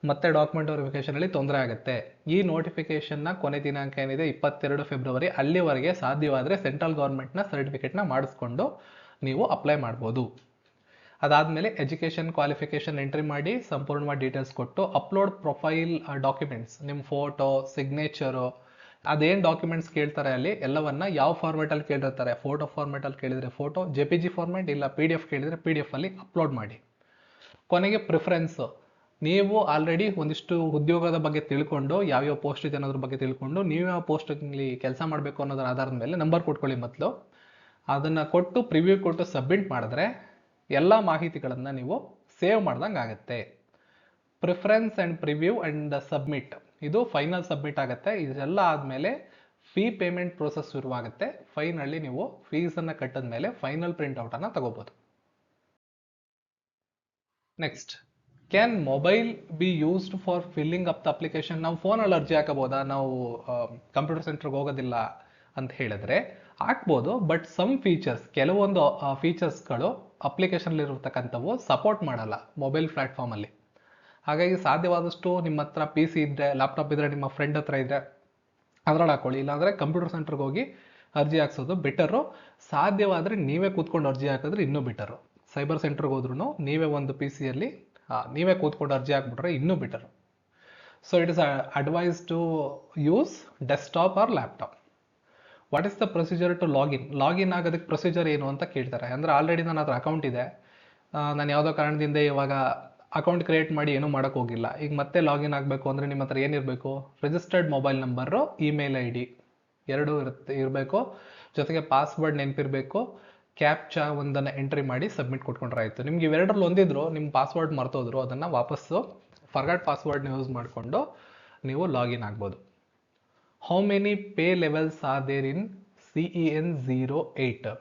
ಮತ್ತೆ ಡಾಕ್ಯುಮೆಂಟ್ ವೆರಿಫಿಕೇಷನಲ್ಲಿ ತೊಂದರೆ ಆಗುತ್ತೆ. ಈ ನೋಟಿಫಿಕೇಷನ್ನ ಕೊನೆ ದಿನಾಂಕ ಏನಿದೆ 22 ಫೆಬ್ರವರಿ, ಅಲ್ಲಿವರೆಗೆ ಸಾಧ್ಯವಾದರೆ ಸೆಂಟ್ರಲ್ ಗೌರ್ಮೆಂಟ್ನ ಸರ್ಟಿಫಿಕೇಟ್ನ ಮಾಡಿಸ್ಕೊಂಡು ನೀವು ಅಪ್ಲೈ ಮಾಡ್ಬೋದು. ಅದಾದಮೇಲೆ ಎಜುಕೇಷನ್ ಕ್ವಾಲಿಫಿಕೇಷನ್ ಎಂಟ್ರಿ ಮಾಡಿ ಸಂಪೂರ್ಣವಾಗಿ ಡೀಟೇಲ್ಸ್ ಕೊಟ್ಟು ಅಪ್ಲೋಡ್ ಪ್ರೊಫೈಲ್ ಡಾಕ್ಯುಮೆಂಟ್ಸ್, ನಿಮ್ಮ ಫೋಟೋ, ಸಿಗ್ನೇಚರು, ಅದೇನು ಡಾಕ್ಯುಮೆಂಟ್ಸ್ ಕೇಳ್ತಾರೆ ಅಲ್ಲಿ ಎಲ್ಲವನ್ನ ಯಾವ ಫಾರ್ಮ್ಯಾಟಲ್ಲಿ ಕೇಳಿರ್ತಾರೆ, ಫೋಟೋ ಫಾರ್ಮ್ಯಾಟಲ್ಲಿ ಕೇಳಿದರೆ ಫೋಟೋ, JPG ಫಾರ್ಮ್ಯಾಟ್, ಇಲ್ಲ PDF ಕೇಳಿದರೆ PDF ಅಲ್ಲಿ ಅಪ್ಲೋಡ್ ಮಾಡಿ. ಕೊನೆಗೆ ಪ್ರಿಫರೆನ್ಸು, ನೀವು ಆಲ್ರೆಡಿ ಒಂದಿಷ್ಟು ಉದ್ಯೋಗದ ಬಗ್ಗೆ ತಿಳ್ಕೊಂಡು, ಯಾವ್ಯಾವ ಪೋಸ್ಟ್ ಇದೆ ಅನ್ನೋದ್ರ ಬಗ್ಗೆ ತಿಳ್ಕೊಂಡು, ನೀವು ಯಾವ ಪೋಸ್ಟಲ್ಲಿ ಕೆಲಸ ಮಾಡಬೇಕು ಅನ್ನೋದರ ಆಧಾರದ ಮೇಲೆ ನಂಬರ್ ಕೊಟ್ಕೊಳ್ಳಿ ಮೊದಲು. ಅದನ್ನು ಕೊಟ್ಟು ಪ್ರಿವ್ಯೂ ಕೊಟ್ಟು ಸಬ್ಮಿಟ್ ಮಾಡಿದ್ರೆ ಎಲ್ಲ ಮಾಹಿತಿಗಳನ್ನು ನೀವು ಸೇವ್ ಮಾಡ್ದಂಗೆ ಆಗುತ್ತೆ. Preference and preview and submit, ಇದು ಫೈನಲ್ ಸಬ್ಮಿಟ್ ಆಗುತ್ತೆ. ಇದೆಲ್ಲ ಆದಮೇಲೆ ಫೀ ಪೇಮೆಂಟ್ ಪ್ರೋಸೆಸ್ ಶುರುವಾಗುತ್ತೆ. ಫೈನಲ್ಲಿ ನೀವು ಫೀಸನ್ನು ಕಟ್ಟಿದ ಮೇಲೆ ಫೈನಲ್ ಪ್ರಿಂಟ್ಔಟನ್ನು ತಗೋಬೋದು. Next, can mobile be used for filling up the application? ನಾವು ಫೋನಲ್ಲಿ ಅರ್ಜಿ ಹಾಕಬೋದಾ, ನಾವು ಕಂಪ್ಯೂಟರ್ ಸೆಂಟ್ರಿಗೆ ಹೋಗೋದಿಲ್ಲ ಅಂತ ಹೇಳಿದ್ರೆ ಹಾಕ್ಬೋದು. ಬಟ್ ಸಮ್ ಫೀಚರ್ಸ್, ಕೆಲವೊಂದು ಫೀಚರ್ಸ್ಗಳು ಅಪ್ಲಿಕೇಶನ್ಲಿರ್ತಕ್ಕಂಥವು ಸಪೋರ್ಟ್ ಮಾಡಲ್ಲ ಮೊಬೈಲ್ ಪ್ಲ್ಯಾಟ್ಫಾರ್ಮಲ್ಲಿ. ಹಾಗಾಗಿ ಸಾಧ್ಯವಾದಷ್ಟು ನಿಮ್ಮ ಹತ್ರ PC ಇದ್ದರೆ, ಲ್ಯಾಪ್ಟಾಪ್ ಇದ್ದರೆ, ನಿಮ್ಮ ಫ್ರೆಂಡ್ ಹತ್ರ ಇದ್ದರೆ ಅದರಲ್ಲಿ ಹಾಕೊಳ್ಳಿ. ಇಲ್ಲಾಂದರೆ ಕಂಪ್ಯೂಟರ್ ಸೆಂಟ್ರಿಗೆ ಹೋಗಿ ಅರ್ಜಿ ಹಾಕ್ಸೋದು ಬೆಟರು. ಸಾಧ್ಯವಾದರೆ ನೀವೇ ಕೂತ್ಕೊಂಡು ಅರ್ಜಿ ಹಾಕಿದ್ರೆ ಇನ್ನೂ ಬೆಟರು. ಸೈಬರ್ ಸೆಂಟ್ರಿಗೆ ಹೋದ್ರೂ ನೀವೇ ಒಂದು PCಯಲ್ಲಿ ನೀವೇ ಕೂತ್ಕೊಂಡು ಅರ್ಜಿ ಹಾಕ್ಬಿಟ್ರೆ ಇನ್ನೂ better. So it is advise to use desktop or laptop. What is the procedure to login? Login ಆಗೋದಕ್ಕೆ ಪ್ರೊಸೀಜರ್ ಏನು ಅಂತ ಕೇಳ್ತಾರೆ. ಅಂದರೆ ಆಲ್ರೆಡಿ ನನ್ನ ಹತ್ರ ಅಕೌಂಟ್ ಇದೆ, ನಾನು ಯಾವುದೋ ಕಾರಣದಿಂದ ಇವಾಗ ಅಕೌಂಟ್ ಕ್ರಿಯೇಟ್ ಮಾಡಿ ಏನೂ ಮಾಡೋಕ್ಕೆ ಹೋಗಿಲ್ಲ, ಈಗ ಮತ್ತೆ ಲಾಗಿನ್ ಆಗಬೇಕು ಅಂದರೆ ನಿಮ್ಮ ಹತ್ರ ಏನಿರಬೇಕು? Registered mobile number, email ID ಎರಡೂ ಇರಬೇಕು, ಜೊತೆಗೆ ಪಾಸ್ವರ್ಡ್ ನೆನಪಿರಬೇಕು, ಕ್ಯಾಪ್ಚಾ ಒಂದನ್ನು ಎಂಟ್ರಿ ಮಾಡಿ ಸಬ್ಮಿಟ್ ಕೊಟ್ಕೊಂಡ್ರೆ ಆಯಿತು. ನಿಮ್ಗೆ ಇವೆರಡರಲ್ಲಿ ಒಂದಿದ್ರು ನಿಮ್ಮ ಪಾಸ್ವರ್ಡ್ ಮರ್ತೋದ್ರು, ಅದನ್ನು ವಾಪಸ್ಸು ಫರ್ಗಾಟ್ ಪಾಸ್ವರ್ಡ್ನ ಯೂಸ್ ಮಾಡಿಕೊಂಡು ನೀವು ಲಾಗಿನ್ ಆಗ್ಬೋದು. How many pay levels are there in CEN 08?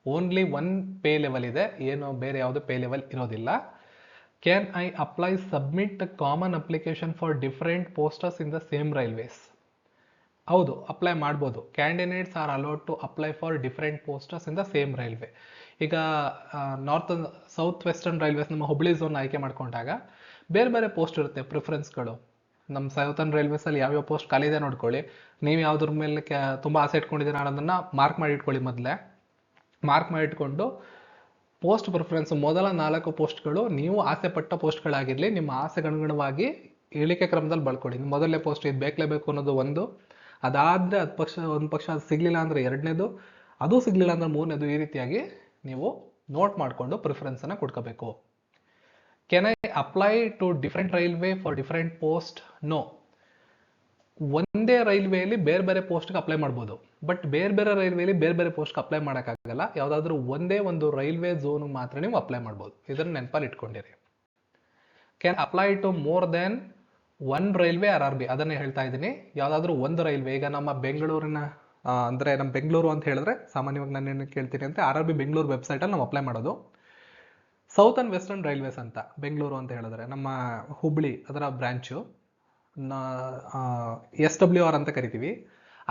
Only one pay level ಇದೆ, ಏನು ಬೇರೆ ಯಾವುದು ಪೇ ಲೆವೆಲ್ ಇರೋದಿಲ್ಲ. Can I apply submit common application for different posters in the same railways? ಹೌದು, ಅಪ್ಲೈ ಮಾಡ್ಬೋದು. Candidates are allowed to apply for different posters in the same railway. ಈಗ south western railways ನಮ್ಮ Hubli zone ಆಯ್ಕೆ ಮಾಡ್ಕೊಂಡಾಗ ಬೇರೆ ಬೇರೆ post ಇರುತ್ತೆ, ಪ್ರಿಫರೆನ್ಸ್ಗಳು. ನಮ್ಮ ಸೌತರ್ನ್ ರೈಲ್ವೇಸಲ್ಲಿ ಯಾವ್ಯಾವ ಪೋಸ್ಟ್ ಖಾಲಿ ಇದೆ ನೋಡ್ಕೊಳ್ಳಿ. ನೀವು ಯಾವುದ್ರ ಮೇಲೆ ತುಂಬ ಆಸೆ ಇಟ್ಕೊಂಡಿದ್ದೀರ ಅನ್ನೋದನ್ನು ಮಾರ್ಕ್ ಮಾಡಿ ಇಟ್ಕೊಳ್ಳಿ. ಮೊದಲೇ ಮಾರ್ಕ್ ಮಾಡಿ ಇಟ್ಕೊಂಡು ಪೋಸ್ಟ್ ಪ್ರಿಫರೆನ್ಸ್ ಮೊದಲ 4 ಪೋಸ್ಟ್ಗಳು ನೀವು ಆಸೆ ಪಟ್ಟ ಪೋಸ್ಟ್ಗಳಾಗಿರಲಿ, ನಿಮ್ಮ ಆಸೆಗನುಗುಣವಾಗಿ ಇಳಿಕೆ ಕ್ರಮದಲ್ಲಿ ಬರ್ಕೊಳ್ಳಿ. ಮೊದಲನೇ ಪೋಸ್ಟ್ ಇದು ಬೇಕಲೇಬೇಕು ಅನ್ನೋದು ಒಂದು, ಅದಾದರೆ ಒಂದು ಪಕ್ಷ ಅದು ಸಿಗಲಿಲ್ಲ ಅಂದರೆ ಎರಡನೇದು, ಅದು ಸಿಗಲಿಲ್ಲ ಅಂದರೆ ಮೂರನೇದು, ಈ ರೀತಿಯಾಗಿ ನೀವು ನೋಟ್ ಮಾಡಿಕೊಂಡು ಪ್ರಿಫರೆನ್ಸನ್ನು ಕೊಡ್ಕೋಬೇಕು. Can I apply to different railway for different post? No. ಒಂದೇ ರೈಲ್ವೆಯಲ್ಲಿ ಬೇರೆ ಬೇರೆ ಪೋಸ್ಟ್ಗೆ ಅಪ್ಲೈ ಮಾಡ್ಬೋದು, ಬಟ್ ಬೇರೆ ಬೇರೆ ರೈಲ್ವೆಯಲ್ಲಿ ಬೇರೆ ಬೇರೆ ಪೋಸ್ಟ್ಗೆ ಅಪ್ಲೈ ಮಾಡೋಕ್ಕಾಗಲ್ಲ. ಯಾವುದಾದ್ರೂ ಒಂದೇ ಒಂದು ರೈಲ್ವೆ ಝೋನ್ಗೆ ಮಾತ್ರ ನೀವು ಅಪ್ಲೈ ಮಾಡ್ಬೋದು. ಇದನ್ನು ನೆನಪಲ್ಲಿ ಇಟ್ಕೊಂಡಿರಿ. Can apply to more than one railway RRB? ಅದನ್ನೇ ಹೇಳ್ತಾ ಇದ್ದೀನಿ. ಯಾವುದಾದ್ರೂ ಒಂದು ರೈಲ್ವೆ, ಈಗ ನಮ್ಮ ಬೆಂಗಳೂರಿನ ಅಂದರೆ ನಮ್ಮ ಬೆಂಗಳೂರು ಅಂತ ಹೇಳಿದ್ರೆ ಸಾಮಾನ್ಯವಾಗಿ ನಾನು ಏನು ಕೇಳ್ತೀನಿ ಅಂದರೆ RRB ಬೆಂಗಳೂರು ವೆಬ್ಸೈಟಲ್ಲಿ ನಾವು ಅಪ್ಲೈ ಮಾಡೋದು. ಸೌತ್ ಆ್ಯಂಡ್ ವೆಸ್ಟರ್ನ್ ರೈಲ್ವೇಸ್ ಅಂತ ಬೆಂಗಳೂರು ಅಂತ ಹೇಳಿದ್ರೆ ನಮ್ಮ ಹುಬ್ಳಿ ಅದರ ಬ್ರ್ಯಾಂಚು SWR ಅಂತ ಕರಿತೀವಿ.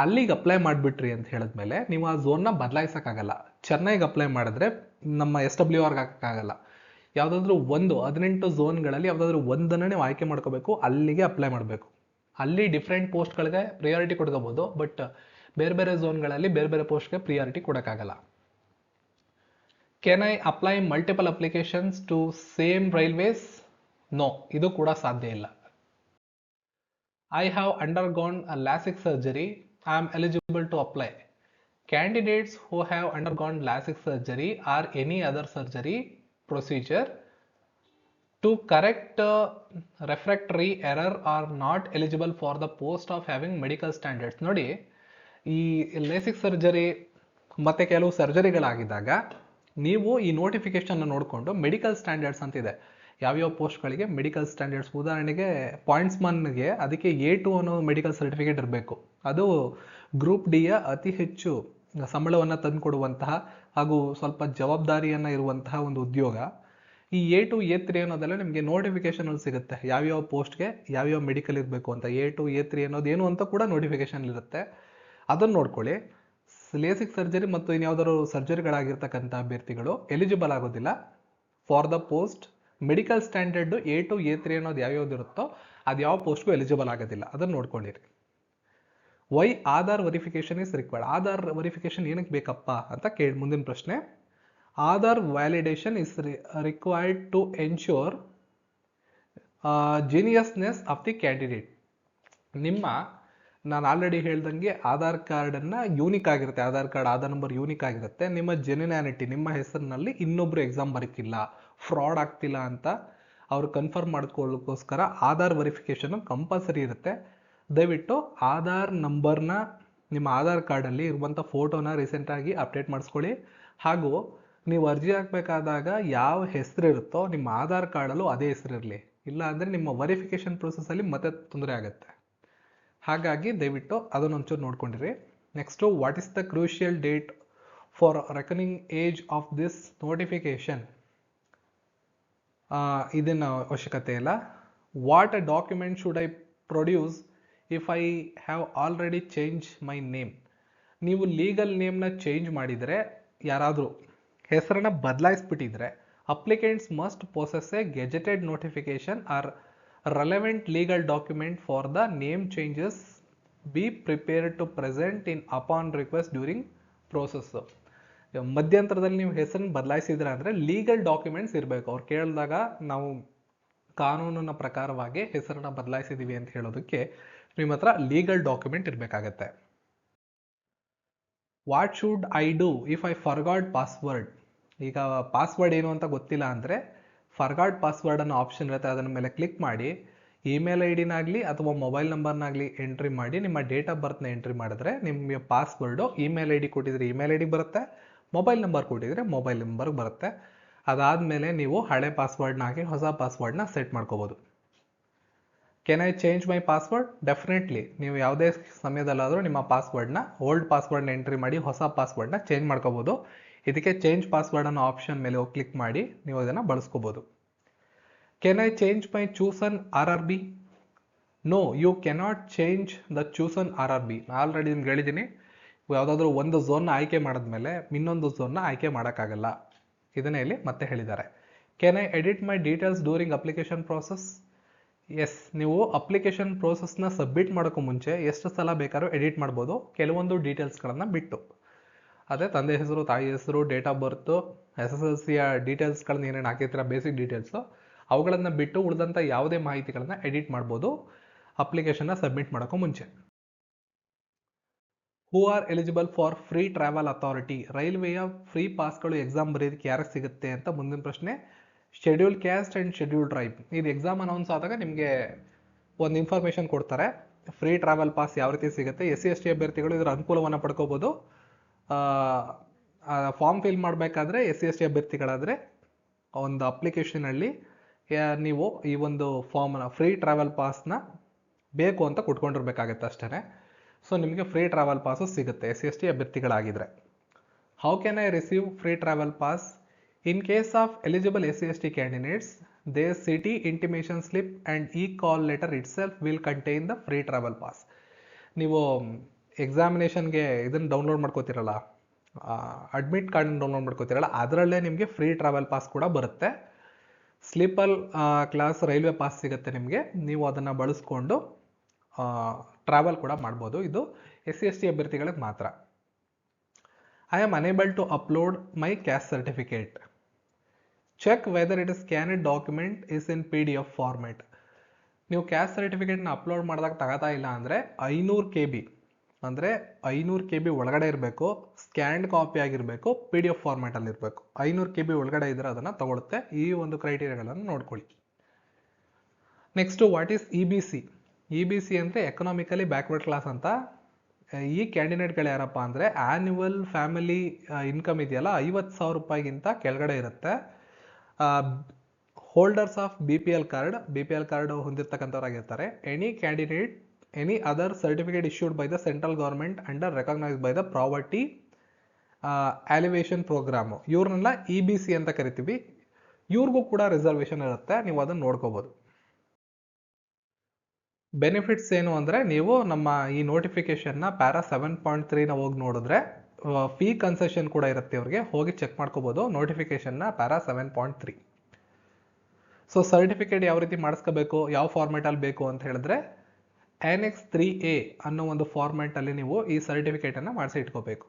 ಅಲ್ಲಿಗೆ ಅಪ್ಲೈ ಮಾಡಿಬಿಟ್ರಿ ಅಂತ ಹೇಳಿದ್ಮೇಲೆ ನೀವು ಆ ಝೋನ್ನ ಬದಲಾಯಿಸೋಕ್ಕಾಗಲ್ಲ. ಚೆನ್ನೈಗೆ ಅಪ್ಲೈ ಮಾಡಿದ್ರೆ ನಮ್ಮ SWRಗೆ ಹಾಕೋಕ್ಕಾಗಲ್ಲ. ಯಾವುದಾದ್ರೂ ಒಂದು 18 ಝೋನ್ಗಳಲ್ಲಿ ಯಾವುದಾದ್ರೂ ಒಂದನ್ನು ನೀವು ಆಯ್ಕೆ ಮಾಡ್ಕೋಬೇಕು, ಅಲ್ಲಿಗೆ ಅಪ್ಲೈ ಮಾಡಬೇಕು. ಅಲ್ಲಿ ಡಿಫ್ರೆಂಟ್ ಪೋಸ್ಟ್ಗಳಿಗೆ ಪ್ರಿಯಾರಿಟಿ ಕೊಡ್ಕೋಬೋದು, ಬಟ್ ಬೇರೆ ಬೇರೆ ಝೋನ್ಗಳಲ್ಲಿ ಬೇರೆ ಬೇರೆ ಪೋಸ್ಟ್ಗೆ ಪ್ರಿಯಾರಿಟಿ ಕೊಡೋಕ್ಕಾಗಲ್ಲ. Can I apply multiple applications to same railways? No, ಇದು ಕೂಡ ಸಾಧ್ಯ ಇಲ್ಲ. I have undergone a LASIK surgery. I am eligible to apply. Candidates who have undergone LASIK surgery or any other surgery procedure to correct refractory error are not eligible for the post of having medical standards. ನೋಡಿ, ಈ LASIK surgery ಮತ್ತೆ ಕೆಲವು ಸರ್ಜರಿಗಳಾಗಿದ್ದಾಗ ನೀವು ಈ notification ನೋಡಿಕೊಂಡು medical standards ಅಂತಿದೆ, ಯಾವ್ಯಾವ ಪೋಸ್ಟ್ಗಳಿಗೆ medical standards. ಉದಾಹರಣೆಗೆ ಪಾಯಿಂಟ್ಸ್ಮನ್ಗೆ ಅದಕ್ಕೆ A2 ಅನ್ನೋ ಮೆಡಿಕಲ್ ಸರ್ಟಿಫಿಕೇಟ್ ಇರಬೇಕು. ಅದು ಗ್ರೂಪ್ ಡಿಯ ಅತಿ ಹೆಚ್ಚು ಸಂಬಳವನ್ನು ತಂದುಕೊಡುವಂತಹ ಹಾಗೂ ಸ್ವಲ್ಪ ಜವಾಬ್ದಾರಿಯನ್ನು ಇರುವಂತಹ ಒಂದು ಉದ್ಯೋಗ. ಈ A2 A3 ಅನ್ನೋದೆಲ್ಲ ನಿಮಗೆ ನೋಟಿಫಿಕೇಶನ್ ಅಲ್ಲಿ ಸಿಗುತ್ತೆ, ಯಾವ್ಯಾವ ಪೋಸ್ಟ್ಗೆ ಯಾವ್ಯಾವ ಮೆಡಿಕಲ್ ಇರಬೇಕು ಅಂತ. A2 A3 ಅನ್ನೋದು ಏನು ಅಂತ ಕೂಡ ನೋಟಿಫಿಕೇಶನ್ ಇರುತ್ತೆ, ಅದನ್ನು ನೋಡ್ಕೊಳ್ಳಿ. ಲೇಸಿಕ್ ಸರ್ಜರಿ ಮತ್ತು ಇನ್ಯಾವುದಾದ್ರು ಸರ್ಜರಿಗಳಾಗಿರ್ತಕ್ಕಂಥ ಅಭ್ಯರ್ಥಿಗಳು ಎಲಿಜಿಬಲ್ ಆಗೋದಿಲ್ಲ for the post. Medical standard A2 A3 ಅನ್ನೋದು ಯಾವ್ಯಾವ್ದು ಇರುತ್ತೋ ಅದು ಯಾವ ಪೋಸ್ಟ್ಗೂ ಎಲಿಜಿಬಲ್ ಆಗೋದಿಲ್ಲ, ಅದನ್ನು ನೋಡ್ಕೊಂಡಿರಿ. Why Aadhaar verification is required? Aadhaar verification ಏನಕ್ಕೆ ಬೇಕಪ್ಪ ಅಂತ ಕೇಳಿ ಮುಂದಿನ ಪ್ರಶ್ನೆ. Aadhaar validation is required to ensure genuineness of the candidate. ನಾನು ಆಲ್ರೆಡಿ ಹೇಳ್ದಂಗೆ ಆಧಾರ್ ಕಾರ್ಡನ್ನು ಯೂನಿಕ್ ಆಗಿರುತ್ತೆ, ಆಧಾರ್ ನಂಬರ್ ಯೂನಿಕ್ ಆಗಿರುತ್ತೆ. ನಿಮ್ಮ ಜೆನ್ಯುನ್ಯಾನಿಟಿ, ನಿಮ್ಮ ಹೆಸರಿನಲ್ಲಿ ಇನ್ನೊಬ್ರು ಎಕ್ಸಾಮ್ ಬರೀತಿಲ್ಲ, ಫ್ರಾಡ್ ಆಗ್ತಿಲ್ಲ ಅಂತ ಅವ್ರು ಕನ್ಫರ್ಮ್ ಮಾಡ್ಕೊಳ್ಳೋಕ್ಕೋಸ್ಕರ ಆಧಾರ್ ವೆರಿಫಿಕೇಶನ್ ಕಂಪಲ್ಸರಿ ಇರುತ್ತೆ. ದಯವಿಟ್ಟು ಆಧಾರ್ ನಂಬರ್ನ ನಿಮ್ಮ ಆಧಾರ್ ಕಾರ್ಡಲ್ಲಿ ಇರುವಂಥ ಫೋಟೋನ ರೀಸೆಂಟಾಗಿ ಅಪ್ಡೇಟ್ ಮಾಡಿಸ್ಕೊಳ್ಳಿ. ಹಾಗೂ ನೀವು ಅರ್ಜಿ ಹಾಕಬೇಕಾದಾಗ ಯಾವ ಹೆಸರಿರುತ್ತೋ ನಿಮ್ಮ ಆಧಾರ್ ಕಾರ್ಡಲ್ಲೂ ಅದೇ ಹೆಸರಿರಲಿ, ಇಲ್ಲ ಅಂದರೆ ನಿಮ್ಮ ವೆರಿಫಿಕೇಶನ್ ಪ್ರೊಸೆಸಲ್ಲಿ ಮತ್ತೆ ತೊಂದರೆ ಆಗುತ್ತೆ. ಹಾಗಾಗಿ ದಯವಿಟ್ಟು ಅದನ್ನೊಂಚೂರು ನೋಡ್ಕೊಂಡಿರಿ. Next, what is the crucial date for reckoning age of this notification? ಇದನ್ನು ಅವಶ್ಯಕತೆ ಇಲ್ಲ. What a document should I produce if I have already change my name? ನೀವು ಲೀಗಲ್ ನೇಮ್ನ ಚೇಂಜ್ ಮಾಡಿದರೆ, ಯಾರಾದರೂ ಹೆಸರನ್ನು ಬದಲಾಯಿಸ್ಬಿಟ್ಟಿದ್ರೆ, applicants must possess a gazetted notification or relevant legal document for the name changes be prepared to present in upon request during process. ಮಧ್ಯಂತರದಲ್ಲಿ ನೀವು ಹೆಸರನ್ನು ಬದಲಾಯಿಸಿದ್ರೆ ಅಂದರೆ ಲೀಗಲ್ ಡಾಕ್ಯುಮೆಂಟ್ಸ್ ಇರಬೇಕು. ಅವ್ರು ಕೇಳಿದಾಗ ನಾವು ಕಾನೂನಿನ ಪ್ರಕಾರವಾಗಿ ಹೆಸರನ್ನ ಬದಲಾಯಿಸಿದ್ದೀವಿ ಅಂತ ಹೇಳೋದಕ್ಕೆ ನಿಮ್ಮ ಹತ್ರ ಲೀಗಲ್ ಡಾಕ್ಯುಮೆಂಟ್ ಇರಬೇಕಾಗತ್ತೆ. What should I do if I forgot password? ಈಗ ಪಾಸ್ವರ್ಡ್ ಏನು ಅಂತ ಗೊತ್ತಿಲ್ಲ ಅಂದರೆ ಫರ್ಗಾಟ್ ಪಾಸ್ವರ್ಡ್ ಅನ್ನೋ ಆಪ್ಷನ್ ಇರುತ್ತೆ, ಅದನ್ನ ಮೇಲೆ ಕ್ಲಿಕ್ ಮಾಡಿ ಇಮೇಲ್ ಐ ಡಿನಾಗಲಿ ಅಥವಾ ಮೊಬೈಲ್ ನಂಬರ್ನಾಗಲಿ ಎಂಟ್ರಿ ಮಾಡಿ ನಿಮ್ಮ ಡೇಟ್ ಆಫ್ ಬರ್ತ್ನ ಎಂಟ್ರಿ ಮಾಡಿದ್ರೆ ನಿಮ್ಮ ಪಾಸ್ವರ್ಡು ಇಮೇಲ್ ಐ ಡಿ ಕೊಟ್ಟಿದ್ರೆ ಇಮೇಲ್ ಐ ಡಿ ಬರುತ್ತೆ, ಮೊಬೈಲ್ ನಂಬರ್ ಕೊಟ್ಟಿದ್ರೆ ಮೊಬೈಲ್ ನಂಬರ್ಗೆ ಬರುತ್ತೆ. ಅದಾದಮೇಲೆ ನೀವು ಹಳೆ ಪಾಸ್ವರ್ಡ್ನ ಹಾಕಿ ಹೊಸ ಪಾಸ್ವರ್ಡ್ನ ಸೆಟ್ ಮಾಡ್ಕೋಬೋದು. Ken I change my password? Definitely ನೀವು ಯಾವುದೇ ಸಮಯದಲ್ಲಾದರೂ ನಿಮ್ಮ ಪಾಸ್ವರ್ಡ್ನ, ಓಲ್ಡ್ ಪಾಸ್ವರ್ಡ್ನ ಎಂಟ್ರಿ ಮಾಡಿ ಹೊಸ ಪಾಸ್ವರ್ಡ್ನ ಚೇಂಜ್ ಮಾಡ್ಕೋಬೋದು. ಇದಕ್ಕೆ ಚೇಂಜ್ ಪಾಸ್ವರ್ಡ್ ಅನ್ನೋ ಆಪ್ಷನ್ ಮೇಲೆ ಹೋಗಿ ಕ್ಲಿಕ್ ಮಾಡಿ ನೀವು ಅದನ್ನು ಬಳಸ್ಕೋಬೋದು. Can I change my chosen RRB? No, you cannot change the chosen RRB. Already ನಿಮ್ಗೆ ಹೇಳಿದ್ದೀನಿ, ಯಾವುದಾದ್ರೂ ಒಂದು ಝೋನ್ನ ಆಯ್ಕೆ ಮಾಡಿದ್ಮೇಲೆ ಇನ್ನೊಂದು ಝೋನ್ನ ಆಯ್ಕೆ ಮಾಡೋಕ್ಕಾಗಲ್ಲ. ಇದನ್ನೇ ಇಲ್ಲಿ ಮತ್ತೆ ಹೇಳಿದ್ದಾರೆ. Can I edit my details during application process? Yes, ನೀವು ಅಪ್ಲಿಕೇಶನ್ ಪ್ರೋಸೆಸ್ನ ಸಬ್ಮಿಟ್ ಮಾಡೋಕ್ಕೂ ಮುಂಚೆ ಎಷ್ಟು ಸಲ ಬೇಕಾದ್ರೂ ಎಡಿಟ್ ಮಾಡ್ಬೋದು, ಕೆಲವೊಂದು ಡೀಟೇಲ್ಸ್ಗಳನ್ನು ಬಿಟ್ಟು. ಅದೇ ತಂದೆ ಹೆಸರು, ತಾಯಿ ಹೆಸರು, ಡೇಟ್ ಆಫ್ ಬರ್ತು, SSLCಯ ಡೀಟೇಲ್ಸ್ಗಳನ್ನ ಏನೇನು ಹಾಕಿರ್ತೀರ, ಬೇಸಿಕ್ ಡೀಟೇಲ್ಸು, ಅವುಗಳನ್ನು ಬಿಟ್ಟು ಉಳಿದಂಥ ಯಾವುದೇ ಮಾಹಿತಿಗಳನ್ನು ಎಡಿಟ್ ಮಾಡ್ಬೋದು ಅಪ್ಲಿಕೇಶನ್ನ ಸಬ್ಮಿಟ್ ಮಾಡೋಕ್ಕೂ ಮುಂಚೆ. Who are eligible for free travel authority? ರೈಲ್ವೆಯ ಫ್ರೀ ಪಾಸ್ಗಳು ಎಕ್ಸಾಮ್ ಬರೆಯೋದಕ್ಕೆ ಯಾರಿಗೆ ಸಿಗುತ್ತೆ ಅಂತ ಮುಂದಿನ ಪ್ರಶ್ನೆ. Schedule caste and schedule tribe. ಇದು ಎಕ್ಸಾಮ್ ಅನೌನ್ಸ್ ಆದಾಗ ನಿಮಗೆ ಒಂದು ಇನ್ಫಾರ್ಮೇಷನ್ ಕೊಡ್ತಾರೆ, ಫ್ರೀ ಟ್ರಾವೆಲ್ ಪಾಸ್ ಯಾವ ರೀತಿ ಸಿಗುತ್ತೆ. SC ST ಅಭ್ಯರ್ಥಿಗಳು ಇದರ ಅನುಕೂಲವನ್ನು ಪಡ್ಕೋಬೋದು. ಫಾರ್ಮ್ ಫಿಲ್ ಮಾಡಬೇಕಾದ್ರೆ SC ST ಅಭ್ಯರ್ಥಿಗಳಾದರೆ ಒಂದು ಅಪ್ಲಿಕೇಶನಲ್ಲಿ ನೀವು ಈ ಒಂದು ಫಾರ್ಮ್ನ, ಫ್ರೀ ಟ್ರಾವೆಲ್ ಪಾಸ್ನ ಬೇಕು ಅಂತ ಕೊಟ್ಕೊಂಡಿರ್ಬೇಕಾಗತ್ತೆ ಅಷ್ಟೇ. ಸೊ ನಿಮಗೆ ಫ್ರೀ ಟ್ರಾವೆಲ್ ಪಾಸು ಸಿಗುತ್ತೆ SC ST ಅಭ್ಯರ್ಥಿಗಳಾಗಿದ್ದರೆ. How can I receive free travel pass? In case of eligible SC ST candidates, their city intimation slip and e-call letter itself will contain the free travel pass. ನೀವು ಎಕ್ಸಾಮಿನೇಷನ್ಗೆ ಇದನ್ನು download ಮಾಡ್ಕೋತಿರಲ್ಲ, admit ಕಾರ್ಡನ್ನು download ಮಾಡ್ಕೋತಿರಲ್ಲ, ಅದರಲ್ಲೇ ನಿಮಗೆ free travel pass ಕೂಡ ಬರುತ್ತೆ. Sleeper class railway pass ಸಿಗುತ್ತೆ ನಿಮಗೆ, ನೀವು ಅದನ್ನು ಬಳಸ್ಕೊಂಡು ಟ್ರಾವೆಲ್ ಕೂಡ ಮಾಡ್ಬೋದು. ಇದು SC ST ಅಭ್ಯರ್ಥಿಗಳಿಗೆ ಮಾತ್ರ. I am unable to upload my caste certificate. Check whether it is scanned document is in PDF format. ನೀವು ಕ್ಯಾಸ್ಟ್ ಸರ್ಟಿಫಿಕೇಟ್ನ ಅಪ್ಲೋಡ್ ಮಾಡಿದಾಗ ತಗೋತಾ ಇಲ್ಲ ಅಂದರೆ 500 KB ಅಂದರೆ 500 KB ಒಳಗಡೆ ಇರಬೇಕು, ಸ್ಕ್ಯಾನ್ಡ್ ಕಾಪಿ ಆಗಿರಬೇಕು, PDF ಫಾರ್ಮ್ಯಾಟಲ್ಲಿ ಇರಬೇಕು. 500 KB ಒಳಗಡೆ ಇದ್ರೆ ಅದನ್ನು ತಗೊಳುತ್ತೆ. ಈ ಒಂದು ಕ್ರೈಟೀರಿಯಾಗಳನ್ನು ನೋಡ್ಕೊಳ್ಳಿ. ನೆಕ್ಸ್ಟು ವಾಟ್ ಈಸ್ EBC ಅಂದರೆ ಎಕನಾಮಿಕಲಿ ಬ್ಯಾಕ್ವರ್ಡ್ ಕ್ಲಾಸ್ ಅಂತ. ಈ ಕ್ಯಾಂಡಿಡೇಟ್ಗಳು ಯಾರಪ್ಪ ಅಂದರೆ ಆ್ಯನ್ಯುವಲ್ ಫ್ಯಾಮಿಲಿ ಇನ್ಕಮ್ ಇದೆಯಲ್ಲ 50,000 ರೂಪಾಯಿಗಿಂತ ಕೆಳಗಡೆ ಇರುತ್ತೆ. ಹೋಲ್ಡರ್ಸ್ ಆಫ್ BPL ಕಾರ್ಡ್ ಹೊಂದಿರತಕ್ಕಂಥವ್ರಾಗಿರ್ತಾರೆ. Any other certificate issued by the central government under recognise by the poverty alleviation programme, ಇವ್ರನ್ನೆಲ್ಲ EBC ಅಂತ ಕರಿತೀವಿ. ಇವ್ರಿಗೂ ಕೂಡ ರಿಸರ್ವೇಷನ್ ಇರುತ್ತೆ, ನೀವು ಅದನ್ನು ನೋಡ್ಕೋಬೋದು. ಬೆನಿಫಿಟ್ಸ್ ಏನು ಅಂದರೆ ನೀವು ನಮ್ಮ ಈ ನೋಟಿಫಿಕೇಶನ್ನ ಪ್ಯಾರಾ 7.3ನ ಹೋಗಿ ನೋಡಿದ್ರೆ ಫೀ ಕನ್ಸೆಷನ್ ಕೂಡ ಇರುತ್ತೆ, ಇವ್ರಿಗೆ ಹೋಗಿ ಚೆಕ್ ಮಾಡ್ಕೋಬೋದು ನೋಟಿಫಿಕೇಶನ್ನ ಪ್ಯಾರಾ 7.3. ಸೊ ಸರ್ಟಿಫಿಕೇಟ್ ಯಾವ ರೀತಿ ಮಾಡಿಸ್ಕೋಬೇಕು, ಯಾವ ಫಾರ್ಮ್ಯಾಟಲ್ಲಿ ಬೇಕು ಅಂತ ಹೇಳಿದ್ರೆ Annex 3A ಅನ್ನೋ ಒಂದು ಫಾರ್ಮ್ಯಾಟಲ್ಲಿ ನೀವು ಈ ಸರ್ಟಿಫಿಕೇಟನ್ನು ಮಾಡಿಸಿ ಇಟ್ಕೋಬೇಕು.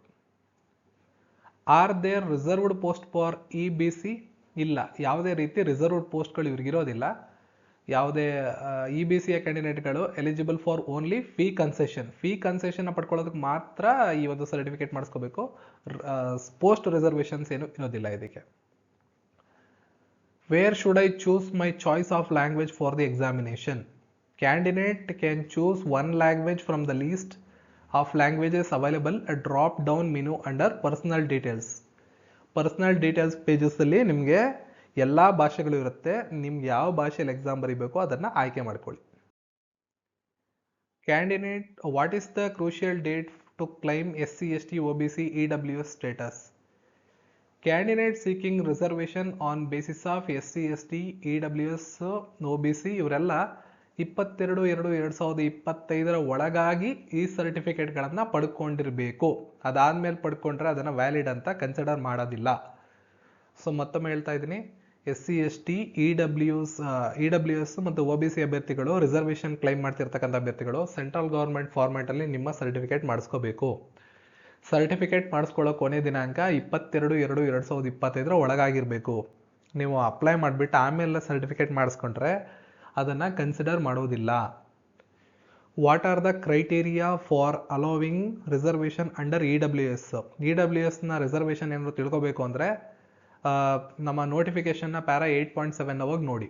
Are there reserved post for EBC? ಇಲ್ಲ, ಯಾವುದೇ ರೀತಿ ರಿಸರ್ವ್ಡ್ ಪೋಸ್ಟ್ಗಳು ಇವ್ರಿಗಿರೋದಿಲ್ಲ. ಯಾವುದೇ EBCಯ ಕ್ಯಾಂಡಿಡೇಟ್ಗಳು eligible for only fee concession ಪಡ್ಕೊಳ್ಳೋದಕ್ಕೆ ಮಾತ್ರ ಈ ಒಂದು ಸರ್ಟಿಫಿಕೇಟ್ ಮಾಡಿಸ್ಕೋಬೇಕು. ಪೋಸ್ಟ್ ರಿಸರ್ವೇಷನ್ಸ್ ಏನು ಇರೋದಿಲ್ಲ ಇದಕ್ಕೆ. Where should I choose my choice of language for the examination? Candidate can choose one language from the list of languages available, a drop down menu under personal details. Personal details ಪೇಜಸ್ಸಲ್ಲಿ ನಿಮಗೆ ಎಲ್ಲ ಭಾಷೆಗಳು ಇರುತ್ತೆ. ನಿಮ್ಗೆ ಯಾವ ಭಾಷೆಯಲ್ಲಿ exam ಬರೀಬೇಕು ಅದನ್ನು ಆಯ್ಕೆ ಮಾಡ್ಕೊಳ್ಳಿ. Candidate, what is the crucial date to claim SC ST OBC EWS status? Candidate seeking reservation on basis of SC ST EWS OBC ಇವರೆಲ್ಲ 22/2/2025 ಒಳಗಾಗಿ ಈ ಸರ್ಟಿಫಿಕೇಟ್ಗಳನ್ನು ಪಡ್ಕೊಂಡಿರಬೇಕು. ಅದಾದ್ಮೇಲೆ ಪಡ್ಕೊಂಡ್ರೆ ಅದನ್ನು ವ್ಯಾಲಿಡ್ ಅಂತ ಕನ್ಸಿಡರ್ ಮಾಡೋದಿಲ್ಲ. ಸೊ ಮತ್ತೊಮ್ಮೆ ಹೇಳ್ತಾ ಇದ್ದೀನಿ, SC ST EWS ಮತ್ತು OBC ಅಭ್ಯರ್ಥಿಗಳು, ರಿಸರ್ವೇಷನ್ ಕ್ಲೈಮ್ ಮಾಡ್ತಿರ್ತಕ್ಕಂಥ ಅಭ್ಯರ್ಥಿಗಳು ಸೆಂಟ್ರಲ್ ಗೌರ್ಮೆಂಟ್ ಫಾರ್ಮ್ಯಾಟಲ್ಲಿ ನಿಮ್ಮ ಸರ್ಟಿಫಿಕೇಟ್ ಮಾಡಿಸ್ಕೋಬೇಕು. ಸರ್ಟಿಫಿಕೇಟ್ ಮಾಡಿಸ್ಕೊಳ್ಳೋ ಕೊನೆ ದಿನಾಂಕ 22/2/2025 ಒಳಗಾಗಿರಬೇಕು. ನೀವು ಅಪ್ಲೈ ಮಾಡಿಬಿಟ್ಟು ಆಮೇಲೆ ಸರ್ಟಿಫಿಕೇಟ್ ಮಾಡಿಸ್ಕೊಂಡ್ರೆ ಅದನ್ನು ಕನ್ಸಿಡರ್ ಮಾಡೋದಿಲ್ಲ. What are the criteria for allowing reservation under EWSನ ರಿಸರ್ವೇಷನ್ ಏನಾದ್ರು ತಿಳ್ಕೋಬೇಕು ಅಂದರೆ ನಮ್ಮ ನೋಟಿಫಿಕೇಶನ್ನ ಪ್ಯಾರಾ 8.7 ಹೋಗಿ ನೋಡಿ.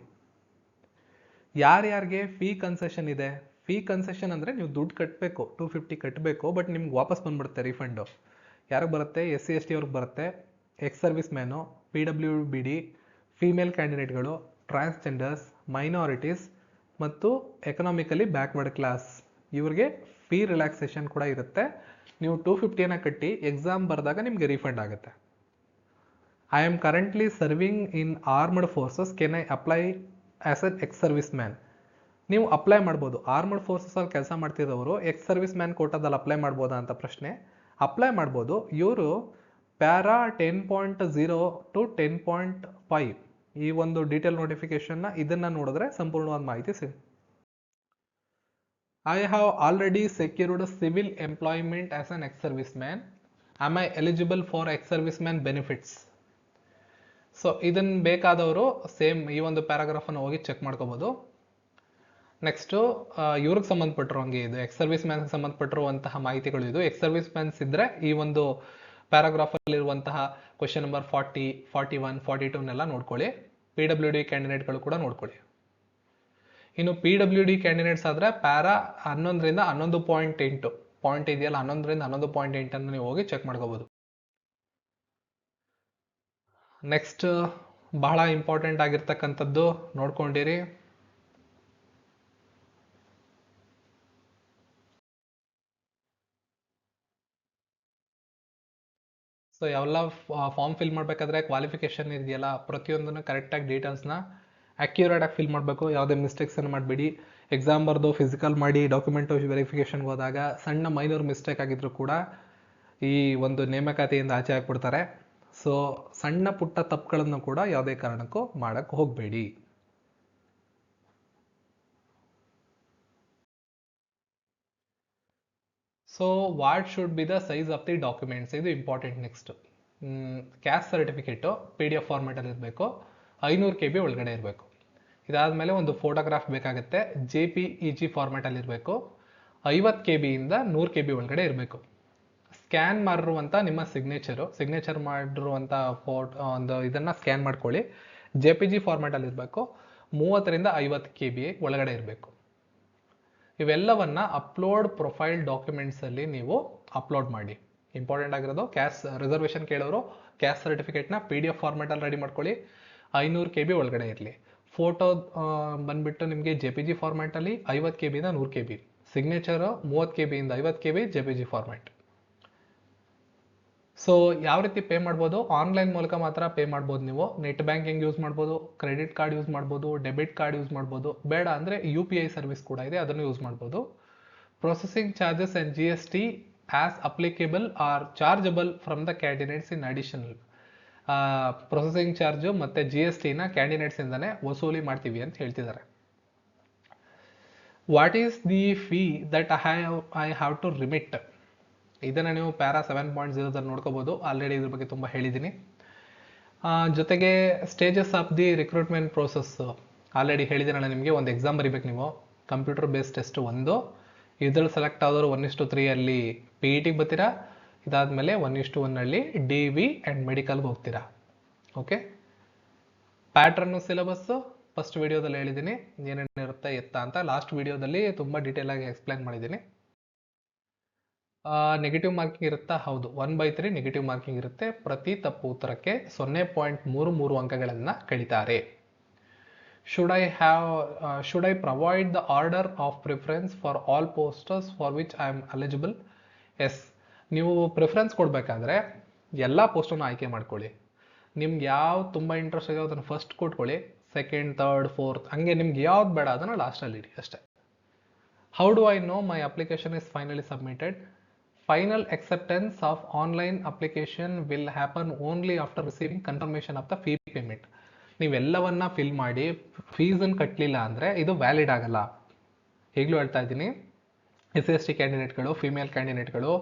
ಯಾರ್ಯಾರಿಗೆ ಫೀ ಕನ್ಸೆಷನ್ ಇದೆ? ಫೀ ಕನ್ಸೆಷನ್ ಅಂದರೆ ನೀವು ದುಡ್ಡು ಕಟ್ಟಬೇಕು, 250 ಕಟ್ಟಬೇಕು, ಬಟ್ ನಿಮ್ಗೆ ವಾಪಸ್ ಬಂದ್ಬಿಡುತ್ತೆ ರಿಫಂಡು. ಯಾರಿಗೆ ಬರುತ್ತೆ? SC ST ಅವ್ರಿಗೆ ಬರುತ್ತೆ, ex service man, PWBD, female ಕ್ಯಾಂಡಿಡೇಟ್ಗಳು, ಟ್ರಾನ್ಸ್ಜೆಂಡರ್ಸ್, ಮೈನಾರಿಟೀಸ್ ಮತ್ತು ಎಕನಾಮಿಕಲಿ ಬ್ಯಾಕ್ವರ್ಡ್ ಕ್ಲಾಸ್, ಇವ್ರಿಗೆ ಫೀ ರಿಲ್ಯಾಕ್ಸೇಷನ್ ಕೂಡ ಇರುತ್ತೆ. ನೀವು 250ನ ಕಟ್ಟಿ ಎಕ್ಸಾಮ್ ಬರೆದಾಗ ನಿಮಗೆ ರೀಫಂಡ್ ಆಗುತ್ತೆ. I am currently serving in armed forces, can I apply as N ex service man? ನೀವು ಅಪ್ಲೈ ಮಾಡ್ಬೋದು. ಆರ್ಮಡ್ ಫೋರ್ಸಸಲ್ಲಿ ಕೆಲಸ ಮಾಡ್ತಿರೋರು ಎಕ್ಸ್ ಸರ್ವಿಸ್ ಮ್ಯಾನ್ ಕೋಟಾದಲ್ಲಿ ಅಪ್ಲೈ ಮಾಡ್ಬೋದಾ ಅಂತ ಪ್ರಶ್ನೆ. ಅಪ್ಲೈ ಮಾಡ್ಬೋದು. ಇವರು ಪ್ಯಾರಾ 10.0 to 10.5 ಈ ಒಂದು ಡೀಟೇಲ್ ನೋಟಿಫಿಕೇಶನ್ನ ಇದನ್ನು ನೋಡಿದ್ರೆ ಸಂಪೂರ್ಣವಾದ ಮಾಹಿತಿ ಸಿಗುತ್ತೆ. I have already secured civil employment as an ex service man. Am I eligible for ex service man benefits? So ಇದನ್ನು ಬೇಕಾದವರು ಸೇಮ್ ಈ ಒಂದು ಪ್ಯಾರಾಗ್ರಾಫನ್ನು ಹೋಗಿ ಚೆಕ್ ಮಾಡ್ಕೋಬೋದು. ನೆಕ್ಸ್ಟು ಇವ್ರಿಗೆ ಸಂಬಂಧಪಟ್ಟಿರೋಂಗೆ ಇದು ಎಕ್ಸ್ ಸರ್ವಿಸ್ ಮ್ಯಾನ್ಗೆ ಸಂಬಂಧಪಟ್ಟಿರುವಂತಹ ಮಾಹಿತಿಗಳು. ಇದು ಎಕ್ಸ್ ಸರ್ವಿಸ್ ಮ್ಯಾನ್ಸ್ ಇದ್ದರೆ ಈ ಒಂದು ಪ್ಯಾರಾಗ್ರಾಫಲ್ಲಿರುವಂತಹ ಕ್ವಶನ್ ನಂಬರ್ 40, 41, 42ನೆಲ್ಲ ನೋಡ್ಕೊಳ್ಳಿ. PWD ಕ್ಯಾಂಡಿಡೇಟ್ಗಳು ಕೂಡ ನೋಡ್ಕೊಳ್ಳಿ. ಇನ್ನು PWD ಕ್ಯಾಂಡಿಡೇಟ್ಸ್ ಆದರೆ ಪ್ಯಾರಾ 11ರಿಂದ 11.8 ಪಾಯಿಂಟ್ ಇದೆಯಲ್ಲ, 11ರಿಂದ 11.8 ನೀವು ಹೋಗಿ ಚೆಕ್ ಮಾಡ್ಕೋಬೋದು. ನೆಕ್ಸ್ಟ್ ಬಹಳ ಇಂಪಾರ್ಟೆಂಟ್ ಆಗಿರ್ತಕ್ಕಂಥದ್ದು ನೋಡ್ಕೊಂಡಿರಿ. ಸೊ ಯಾವೆಲ್ಲ ಫಾರ್ಮ್ ಫಿಲ್ ಮಾಡಬೇಕಾದ್ರೆ ಕ್ವಾಲಿಫಿಕೇಶನ್ ಇದೆಯಲ್ಲ, ಪ್ರತಿಯೊಂದನ್ನು ಕರೆಕ್ಟಾಗಿ ಡೀಟೇಲ್ಸ್ನ ಅಕ್ಯುರೇಟಾಗಿ ಫಿಲ್ ಮಾಡಬೇಕು. ಯಾವುದೇ ಮಿಸ್ಟೇಕ್ಸನ್ನು ಮಾಡಬೇಡಿ. ಎಕ್ಸಾಮ್ ಬರೆದು ಫಿಸಿಕಲ್ ಮಾಡಿ ಡಾಕ್ಯುಮೆಂಟ್ ವೆರಿಫಿಕೇಷನ್ಗೆ ಹೋದಾಗ ಸಣ್ಣ ಮೈನರ್ ಮಿಸ್ಟೇಕ್ ಆಗಿದ್ರು ಕೂಡ ಈ ಒಂದು ನೇಮಕಾತಿಯಿಂದ ಆಚೆ ಹಾಕ್ಬಿಡ್ತಾರೆ. ಸೊ ಸಣ್ಣ ಪುಟ್ಟ ತಪ್ಪುಗಳನ್ನು ಕೂಡ ಯಾವುದೇ ಕಾರಣಕ್ಕೂ ಮಾಡೋಕ್ಕೆ ಹೋಗಬೇಡಿ. So what should be the size of the documents, ಇದು important. Next caste certificate PDF ಫಾರ್ಮೆಟಲ್ಲಿ ಇರಬೇಕು, 500 KB ಒಳಗಡೆ ಇರಬೇಕು. ಇದಾದಮೇಲೆ ಒಂದು ಫೋಟೋಗ್ರಾಫ್ ಬೇಕಾಗುತ್ತೆ, JPEG ಫಾರ್ಮೆಟಲ್ಲಿ ಇರಬೇಕು, 50 KB ಇಂದ 100 KB ಒಳಗಡೆ ಇರಬೇಕು. ಸ್ಕ್ಯಾನ್ ಮಾಡಿರುವಂಥ ನಿಮ್ಮ ಸಿಗ್ನೇಚರ್ ಮಾಡಿರುವಂಥ ಒಂದು ಇದನ್ನು ಸ್ಕ್ಯಾನ್ ಮಾಡ್ಕೊಳ್ಳಿ, JPG ಫಾರ್ಮೆಟಲ್ಲಿ ಇರಬೇಕು, 30 ರಿಂದ 50 KB ಒಳಗಡೆ ಇರಬೇಕು. ಇವೆಲ್ಲವನ್ನ ಅಪ್ಲೋಡ್ ಪ್ರೊಫೈಲ್ ಡಾಕ್ಯುಮೆಂಟ್ಸಲ್ಲಿ ನೀವು ಅಪ್ಲೋಡ್ ಮಾಡಿ. ಇಂಪಾರ್ಟೆಂಟ್ ಆಗಿರೋದು ಕ್ಯಾಸ್ಟ್ ರಿಸರ್ವೇಷನ್ ಕೇಳೋರು ಕ್ಯಾಸ್ಟ್ ಸರ್ಟಿಫಿಕೇಟ್ನ PDF ಫಾರ್ಮೆಟಲ್ಲಿ ರೆಡಿ ಮಾಡ್ಕೊಳ್ಳಿ, 500 KB ಒಳಗಡೆ ಇರಲಿ. ಫೋಟೋ ಬಂದ್ಬಿಟ್ಟು ನಿಮಗೆ JPG ಫಾರ್ಮ್ಯಾಟಲ್ಲಿ 50 KB ಇಂದ 100 KB, ಸಿಗ್ನೇಚರು 30 KB ಇಂದ 50 KB JPG ಫಾರ್ಮ್ಯಾಟ್. ಸೊ ಯಾವ ರೀತಿ ಪೇ ಮಾಡ್ಬೋದು? ಆನ್ಲೈನ್ ಮೂಲಕ ಮಾತ್ರ ಪೇ ಮಾಡ್ಬೋದು. ನೀವು ನೆಟ್ ಬ್ಯಾಂಕಿಂಗ್ ಯೂಸ್ ಮಾಡ್ಬೋದು, ಕ್ರೆಡಿಟ್ ಕಾರ್ಡ್ ಯೂಸ್ ಮಾಡ್ಬೋದು, ಡೆಬಿಟ್ ಕಾರ್ಡ್ ಯೂಸ್ ಮಾಡ್ಬೋದು, ಬೇಡ ಅಂದರೆ UPI ಸರ್ವಿಸ್ ಕೂಡ ಇದೆ, ಅದನ್ನು ಯೂಸ್ ಮಾಡ್ಬೋದು. Processing charges and GST as applicable are chargeable from the candidates in additional. Processing charge ಮತ್ತು GSTನ ಕ್ಯಾಂಡಿಡೇಟ್ಸಿಂದನೇ ವಸೂಲಿ ಮಾಡ್ತೀವಿ ಅಂತ ಹೇಳ್ತಿದ್ದಾರೆ. What is the fee that I have to remit? ಇದನ್ನು ನೀವು ಪ್ಯಾರಾ 7.0 ನೋಡ್ಕೋಬೋದು. ಆಲ್ರೆಡಿ ಇದ್ರ ಬಗ್ಗೆ ತುಂಬ ಹೇಳಿದ್ದೀನಿ. ಜೊತೆಗೆ stages of the recruitment process already ಹೇಳಿದ್ದೀನಲ್ಲ ನಿಮಗೆ. ಒಂದು ಎಕ್ಸಾಮ್ ಬರೀಬೇಕು ನೀವು, ಕಂಪ್ಯೂಟರ್ ಬೇಸ್ಡ್ ಟೆಸ್ಟ್ ಒಂದು, ಇದ್ರಲ್ಲಿ ಸೆಲೆಕ್ಟ್ ಆದವರು 1:3 ಅಲ್ಲಿ PETಗೆ ಬರ್ತೀರಾ. ಇದಾದಮೇಲೆ 1:1 ಅಲ್ಲಿ DV ಆ್ಯಂಡ್ ಮೆಡಿಕಲ್ಗೆ ಹೋಗ್ತೀರಾ. ಓಕೆ, ಪ್ಯಾಟ್ರನ್ನು ಸಿಲೆಬಸ್ಸು ಫಸ್ಟ್ ವಿಡಿಯೋದಲ್ಲಿ ಹೇಳಿದ್ದೀನಿ ಏನೇನಿರುತ್ತೆ ಎತ್ತ ಅಂತ. ಲಾಸ್ಟ್ ವಿಡಿಯೋದಲ್ಲಿ ತುಂಬ ಡೀಟೇಲ್ ಆಗಿ ಎಕ್ಸ್ಪ್ಲೈನ್ ಮಾಡಿದ್ದೀನಿ. ನೆಗೆಟಿವ್ ಮಾರ್ಕಿಂಗ್ ಇರುತ್ತಾ? ಹೌದು, 1/3 ನೆಗೆಟಿವ್ ಮಾರ್ಕಿಂಗ್ ಇರುತ್ತೆ. ಪ್ರತಿ ತಪ್ಪು ಉತ್ತರಕ್ಕೆ 0.33 ಅಂಕಗಳನ್ನು ಕಳೀತಾರೆ. Should I provide the order of preference for all posters for which I am eligible? Yes, ನೀವು ಪ್ರಿಫರೆನ್ಸ್ ಕೊಡಬೇಕಾದ್ರೆ ಎಲ್ಲ ಪೋಸ್ಟನ್ನು ಆಯ್ಕೆ ಮಾಡ್ಕೊಳ್ಳಿ. ನಿಮ್ಗೆ ಯಾವ್ದು ತುಂಬ ಇಂಟ್ರೆಸ್ಟ್ ಇದೆಯೋ ಅದನ್ನು ಫಸ್ಟ್ ಕೊಟ್ಕೊಳ್ಳಿ, ಸೆಕೆಂಡ್, ಥರ್ಡ್, ಫೋರ್ತ್, ಹಂಗೆ ನಿಮ್ಗೆ ಯಾವ್ದು ಬೇಡ ಅದನ್ನು ಲಾಸ್ಟಲ್ಲಿ ಇಡಿ ಅಷ್ಟೇ. How do I know my application is finally submitted? Final acceptance of online application will happen only after receiving confirmation of the fee payment. ನೀವೆಲ್ಲವನ್ನ ಫಿಲ್ ಮಾಡಿ ಫೀಸನ್ನು ಕಟ್ಟಲಿಲ್ಲ ಅಂದರೆ ಇದು ವ್ಯಾಲಿಡ್ ಆಗಲ್ಲ. ಈಗಲೂ ಹೇಳ್ತಾ ಇದ್ದೀನಿ, SC ಕ್ಯಾಂಡಿಡೇಟ್ಗಳು, ಫಿಮೇಲ್ ಕ್ಯಾಂಡಿಡೇಟ್ಗಳು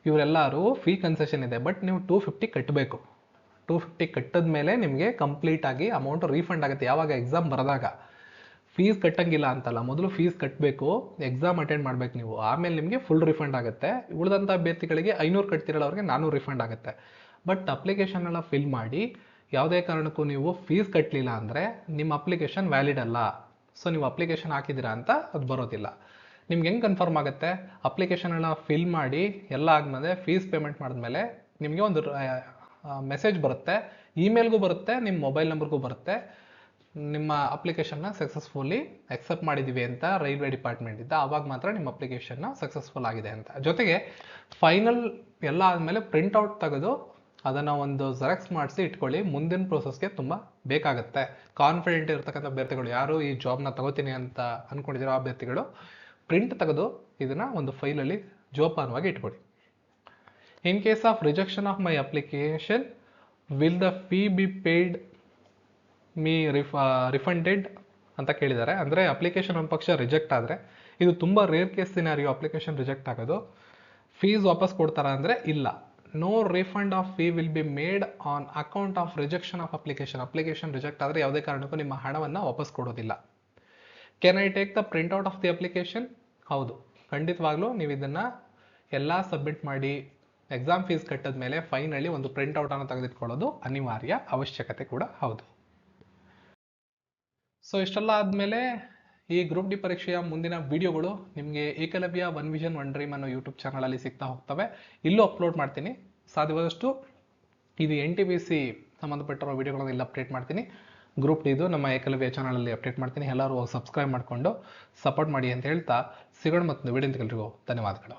ಇವರೆಲ್ಲರೂ ಫೀ ಕನ್ಸೆಷನ್ ಇದೆ, ಬಟ್ ನೀವು 250 ಕಟ್ಟಬೇಕು. 250 ಕಟ್ಟಿದ ಮೇಲೆ ನಿಮಗೆ ಕಂಪ್ಲೀಟ್ ಆಗಿ ಅಮೌಂಟ್ ರೀಫಂಡ್ ಆಗುತ್ತೆ. ಯಾವಾಗ ಎಕ್ಸಾಮ್ ಬರೆದಾಗ. ಫೀಸ್ ಕಟ್ಟಂಗಿಲ್ಲ ಅಂತಲ್ಲ, ಮೊದಲು ಫೀಸ್ ಕಟ್ಟಬೇಕು, ಎಕ್ಸಾಮ್ ಅಟೆಂಡ್ ಮಾಡ್ಬೇಕು ನೀವು, ಆಮೇಲೆ ನಿಮಗೆ ಫುಲ್ ರಿಫಂಡ್ ಆಗುತ್ತೆ. ಉಳಿದಂಥ ಅಭ್ಯರ್ಥಿಗಳಿಗೆ 500 ಕಟ್ತಿರಲ್ಲ ಅವ್ರಿಗೆ 400 ರಿಫಂಡ್ ಆಗುತ್ತೆ. ಬಟ್ ಅಪ್ಲಿಕೇಶನ್ ಎಲ್ಲ ಫಿಲ್ ಮಾಡಿ ಯಾವುದೇ ಕಾರಣಕ್ಕೂ ನೀವು ಫೀಸ್ ಕಟ್ಟಲಿಲ್ಲ ಅಂದರೆ ನಿಮ್ಮ ಅಪ್ಲಿಕೇಶನ್ ವ್ಯಾಲಿಡ್ ಅಲ್ಲ. ಸೊ ನೀವು ಅಪ್ಲಿಕೇಶನ್ ಹಾಕಿದ್ದೀರಾ ಅಂತ ಅದು ಬರೋದಿಲ್ಲ. ನಿಮ್ಗೆ ಹೆಂಗೆ ಕನ್ಫರ್ಮ್ ಆಗುತ್ತೆ? ಅಪ್ಲಿಕೇಶನ್ ಎಲ್ಲ ಫಿಲ್ ಮಾಡಿ ಎಲ್ಲ ಆದಮೇಲೆ ಫೀಸ್ ಪೇಮೆಂಟ್ ಮಾಡಿದ್ಮೇಲೆ ನಿಮಗೆ ಒಂದು ಮೆಸೇಜ್ ಬರುತ್ತೆ, ಇಮೇಲ್ಗೂ ಬರುತ್ತೆ, ನಿಮ್ಮ ಮೊಬೈಲ್ ನಂಬರ್ಗೂ ಬರುತ್ತೆ, ನಿಮ್ಮ ಅಪ್ಲಿಕೇಶನ್ನ ಸಕ್ಸಸ್ಫುಲ್ಲಿ ಎಕ್ಸೆಪ್ಟ್ ಮಾಡಿದ್ದೀವಿ ಅಂತ ರೈಲ್ವೆ ಡಿಪಾರ್ಟ್ಮೆಂಟಿಂದ. ಆವಾಗ ಮಾತ್ರ ನಿಮ್ಮ ಅಪ್ಲಿಕೇಶನ್ನ ಸಕ್ಸಸ್ಫುಲ್ ಆಗಿದೆ ಅಂತ. ಜೊತೆಗೆ ಫೈನಲ್ ಎಲ್ಲ ಆದಮೇಲೆ ಪ್ರಿಂಟ್ಔಟ್ ತೆಗೆದು ಅದನ್ನು ಒಂದು ಜೆರಾಕ್ಸ್ ಮಾಡಿಸಿ ಇಟ್ಕೊಳ್ಳಿ, ಮುಂದಿನ ಪ್ರೋಸೆಸ್ಗೆ ತುಂಬ ಬೇಕಾಗುತ್ತೆ. ಕಾನ್ಫಿಡೆಂಟ್ ಇರ್ತಕ್ಕಂಥ ಅಭ್ಯರ್ಥಿಗಳು, ಯಾರು ಈ ಜಾಬ್ನ ತಗೋತೀನಿ ಅಂತ ಅಂದ್ಕೊಂಡಿದ್ದೀರೋ ಅಭ್ಯರ್ಥಿಗಳು ಪ್ರಿಂಟ್ ತೆಗೆದು ಇದನ್ನು ಒಂದು ಫೈಲಲ್ಲಿ ಜೋಪಾನವಾಗಿ ಇಟ್ಕೊಳ್ಳಿ. ಇನ್ case of rejection of my application will the fee be paid me refunded ಅಂತ ಕೇಳಿದ್ದಾರೆ. ಅಂದರೆ ಅಪ್ಲಿಕೇಶನ್ ಒಂದು ಪಕ್ಷ ರಿಜೆಕ್ಟ್ ಆದರೆ, ಇದು ತುಂಬ rare case scenario application reject ಆಗೋದು, ಫೀಸ್ ವಾಪಸ್ ಕೊಡ್ತಾರಾ ಅಂದರೆ ಇಲ್ಲ. No refund of fee will be made on account of rejection of application. Application reject ಆದರೆ ಯಾವುದೇ ಕಾರಣಕ್ಕೂ ನಿಮ್ಮ ಹಣವನ್ನು ವಾಪಸ್ ಕೊಡೋದಿಲ್ಲ. Can I take the printout of the application? ಹೌದು, ಖಂಡಿತವಾಗ್ಲೂ ನೀವು ಇದನ್ನು ಎಲ್ಲ ಸಬ್ಮಿಟ್ ಮಾಡಿ ಎಕ್ಸಾಮ್ ಫೀಸ್ ಕಟ್ಟಿದ ಮೇಲೆ ಫೈನಲಿ ಒಂದು ಪ್ರಿಂಟ್ಔಟನ್ನು ತೆಗೆದಿಟ್ಕೊಳ್ಳೋದು ಅನಿವಾರ್ಯ, ಅವಶ್ಯಕತೆ ಕೂಡ ಹೌದು. ಸೊ ಇಷ್ಟೆಲ್ಲ ಆದಮೇಲೆ ಈ ಗ್ರೂಪ್ ಡಿ ಪರೀಕ್ಷೆಯ ಮುಂದಿನ ವಿಡಿಯೋಗಳು ನಿಮಗೆ Eklavya one vision one dream ಅನ್ನೋ ಯೂಟ್ಯೂಬ್ ಚಾನಲಲ್ಲಿ ಸಿಗ್ತಾ ಹೋಗ್ತವೆ. ಇಲ್ಲೂ ಅಪ್ಲೋಡ್ ಮಾಡ್ತೀನಿ. ಸಾಧ್ಯವಾದಷ್ಟು ಇದು NTPC ಸಂಬಂಧಪಟ್ಟಿರೋ ವಿಡಿಯೋಗಳನ್ನು ಇಲ್ಲಿ ಅಪ್ಡೇಟ್ ಮಾಡ್ತೀನಿ. ಗ್ರೂಪ್ ಡಿದು ನಮ್ಮ ಏಕಲವ್ಯ ಚಾನಲಲ್ಲಿ ಅಪ್ಡೇಟ್ ಮಾಡ್ತೀನಿ. ಎಲ್ಲರೂ ಸಬ್ಸ್ಕ್ರೈಬ್ ಮಾಡಿಕೊಂಡು ಸಪೋರ್ಟ್ ಮಾಡಿ ಅಂತ ಹೇಳ್ತಾ ಸಿಗೋಣ ಮತ್ತೊಂದು ವಿಡಿಯೋ. ಎಲ್ರಿಗೂ ಧನ್ಯವಾದಗಳು.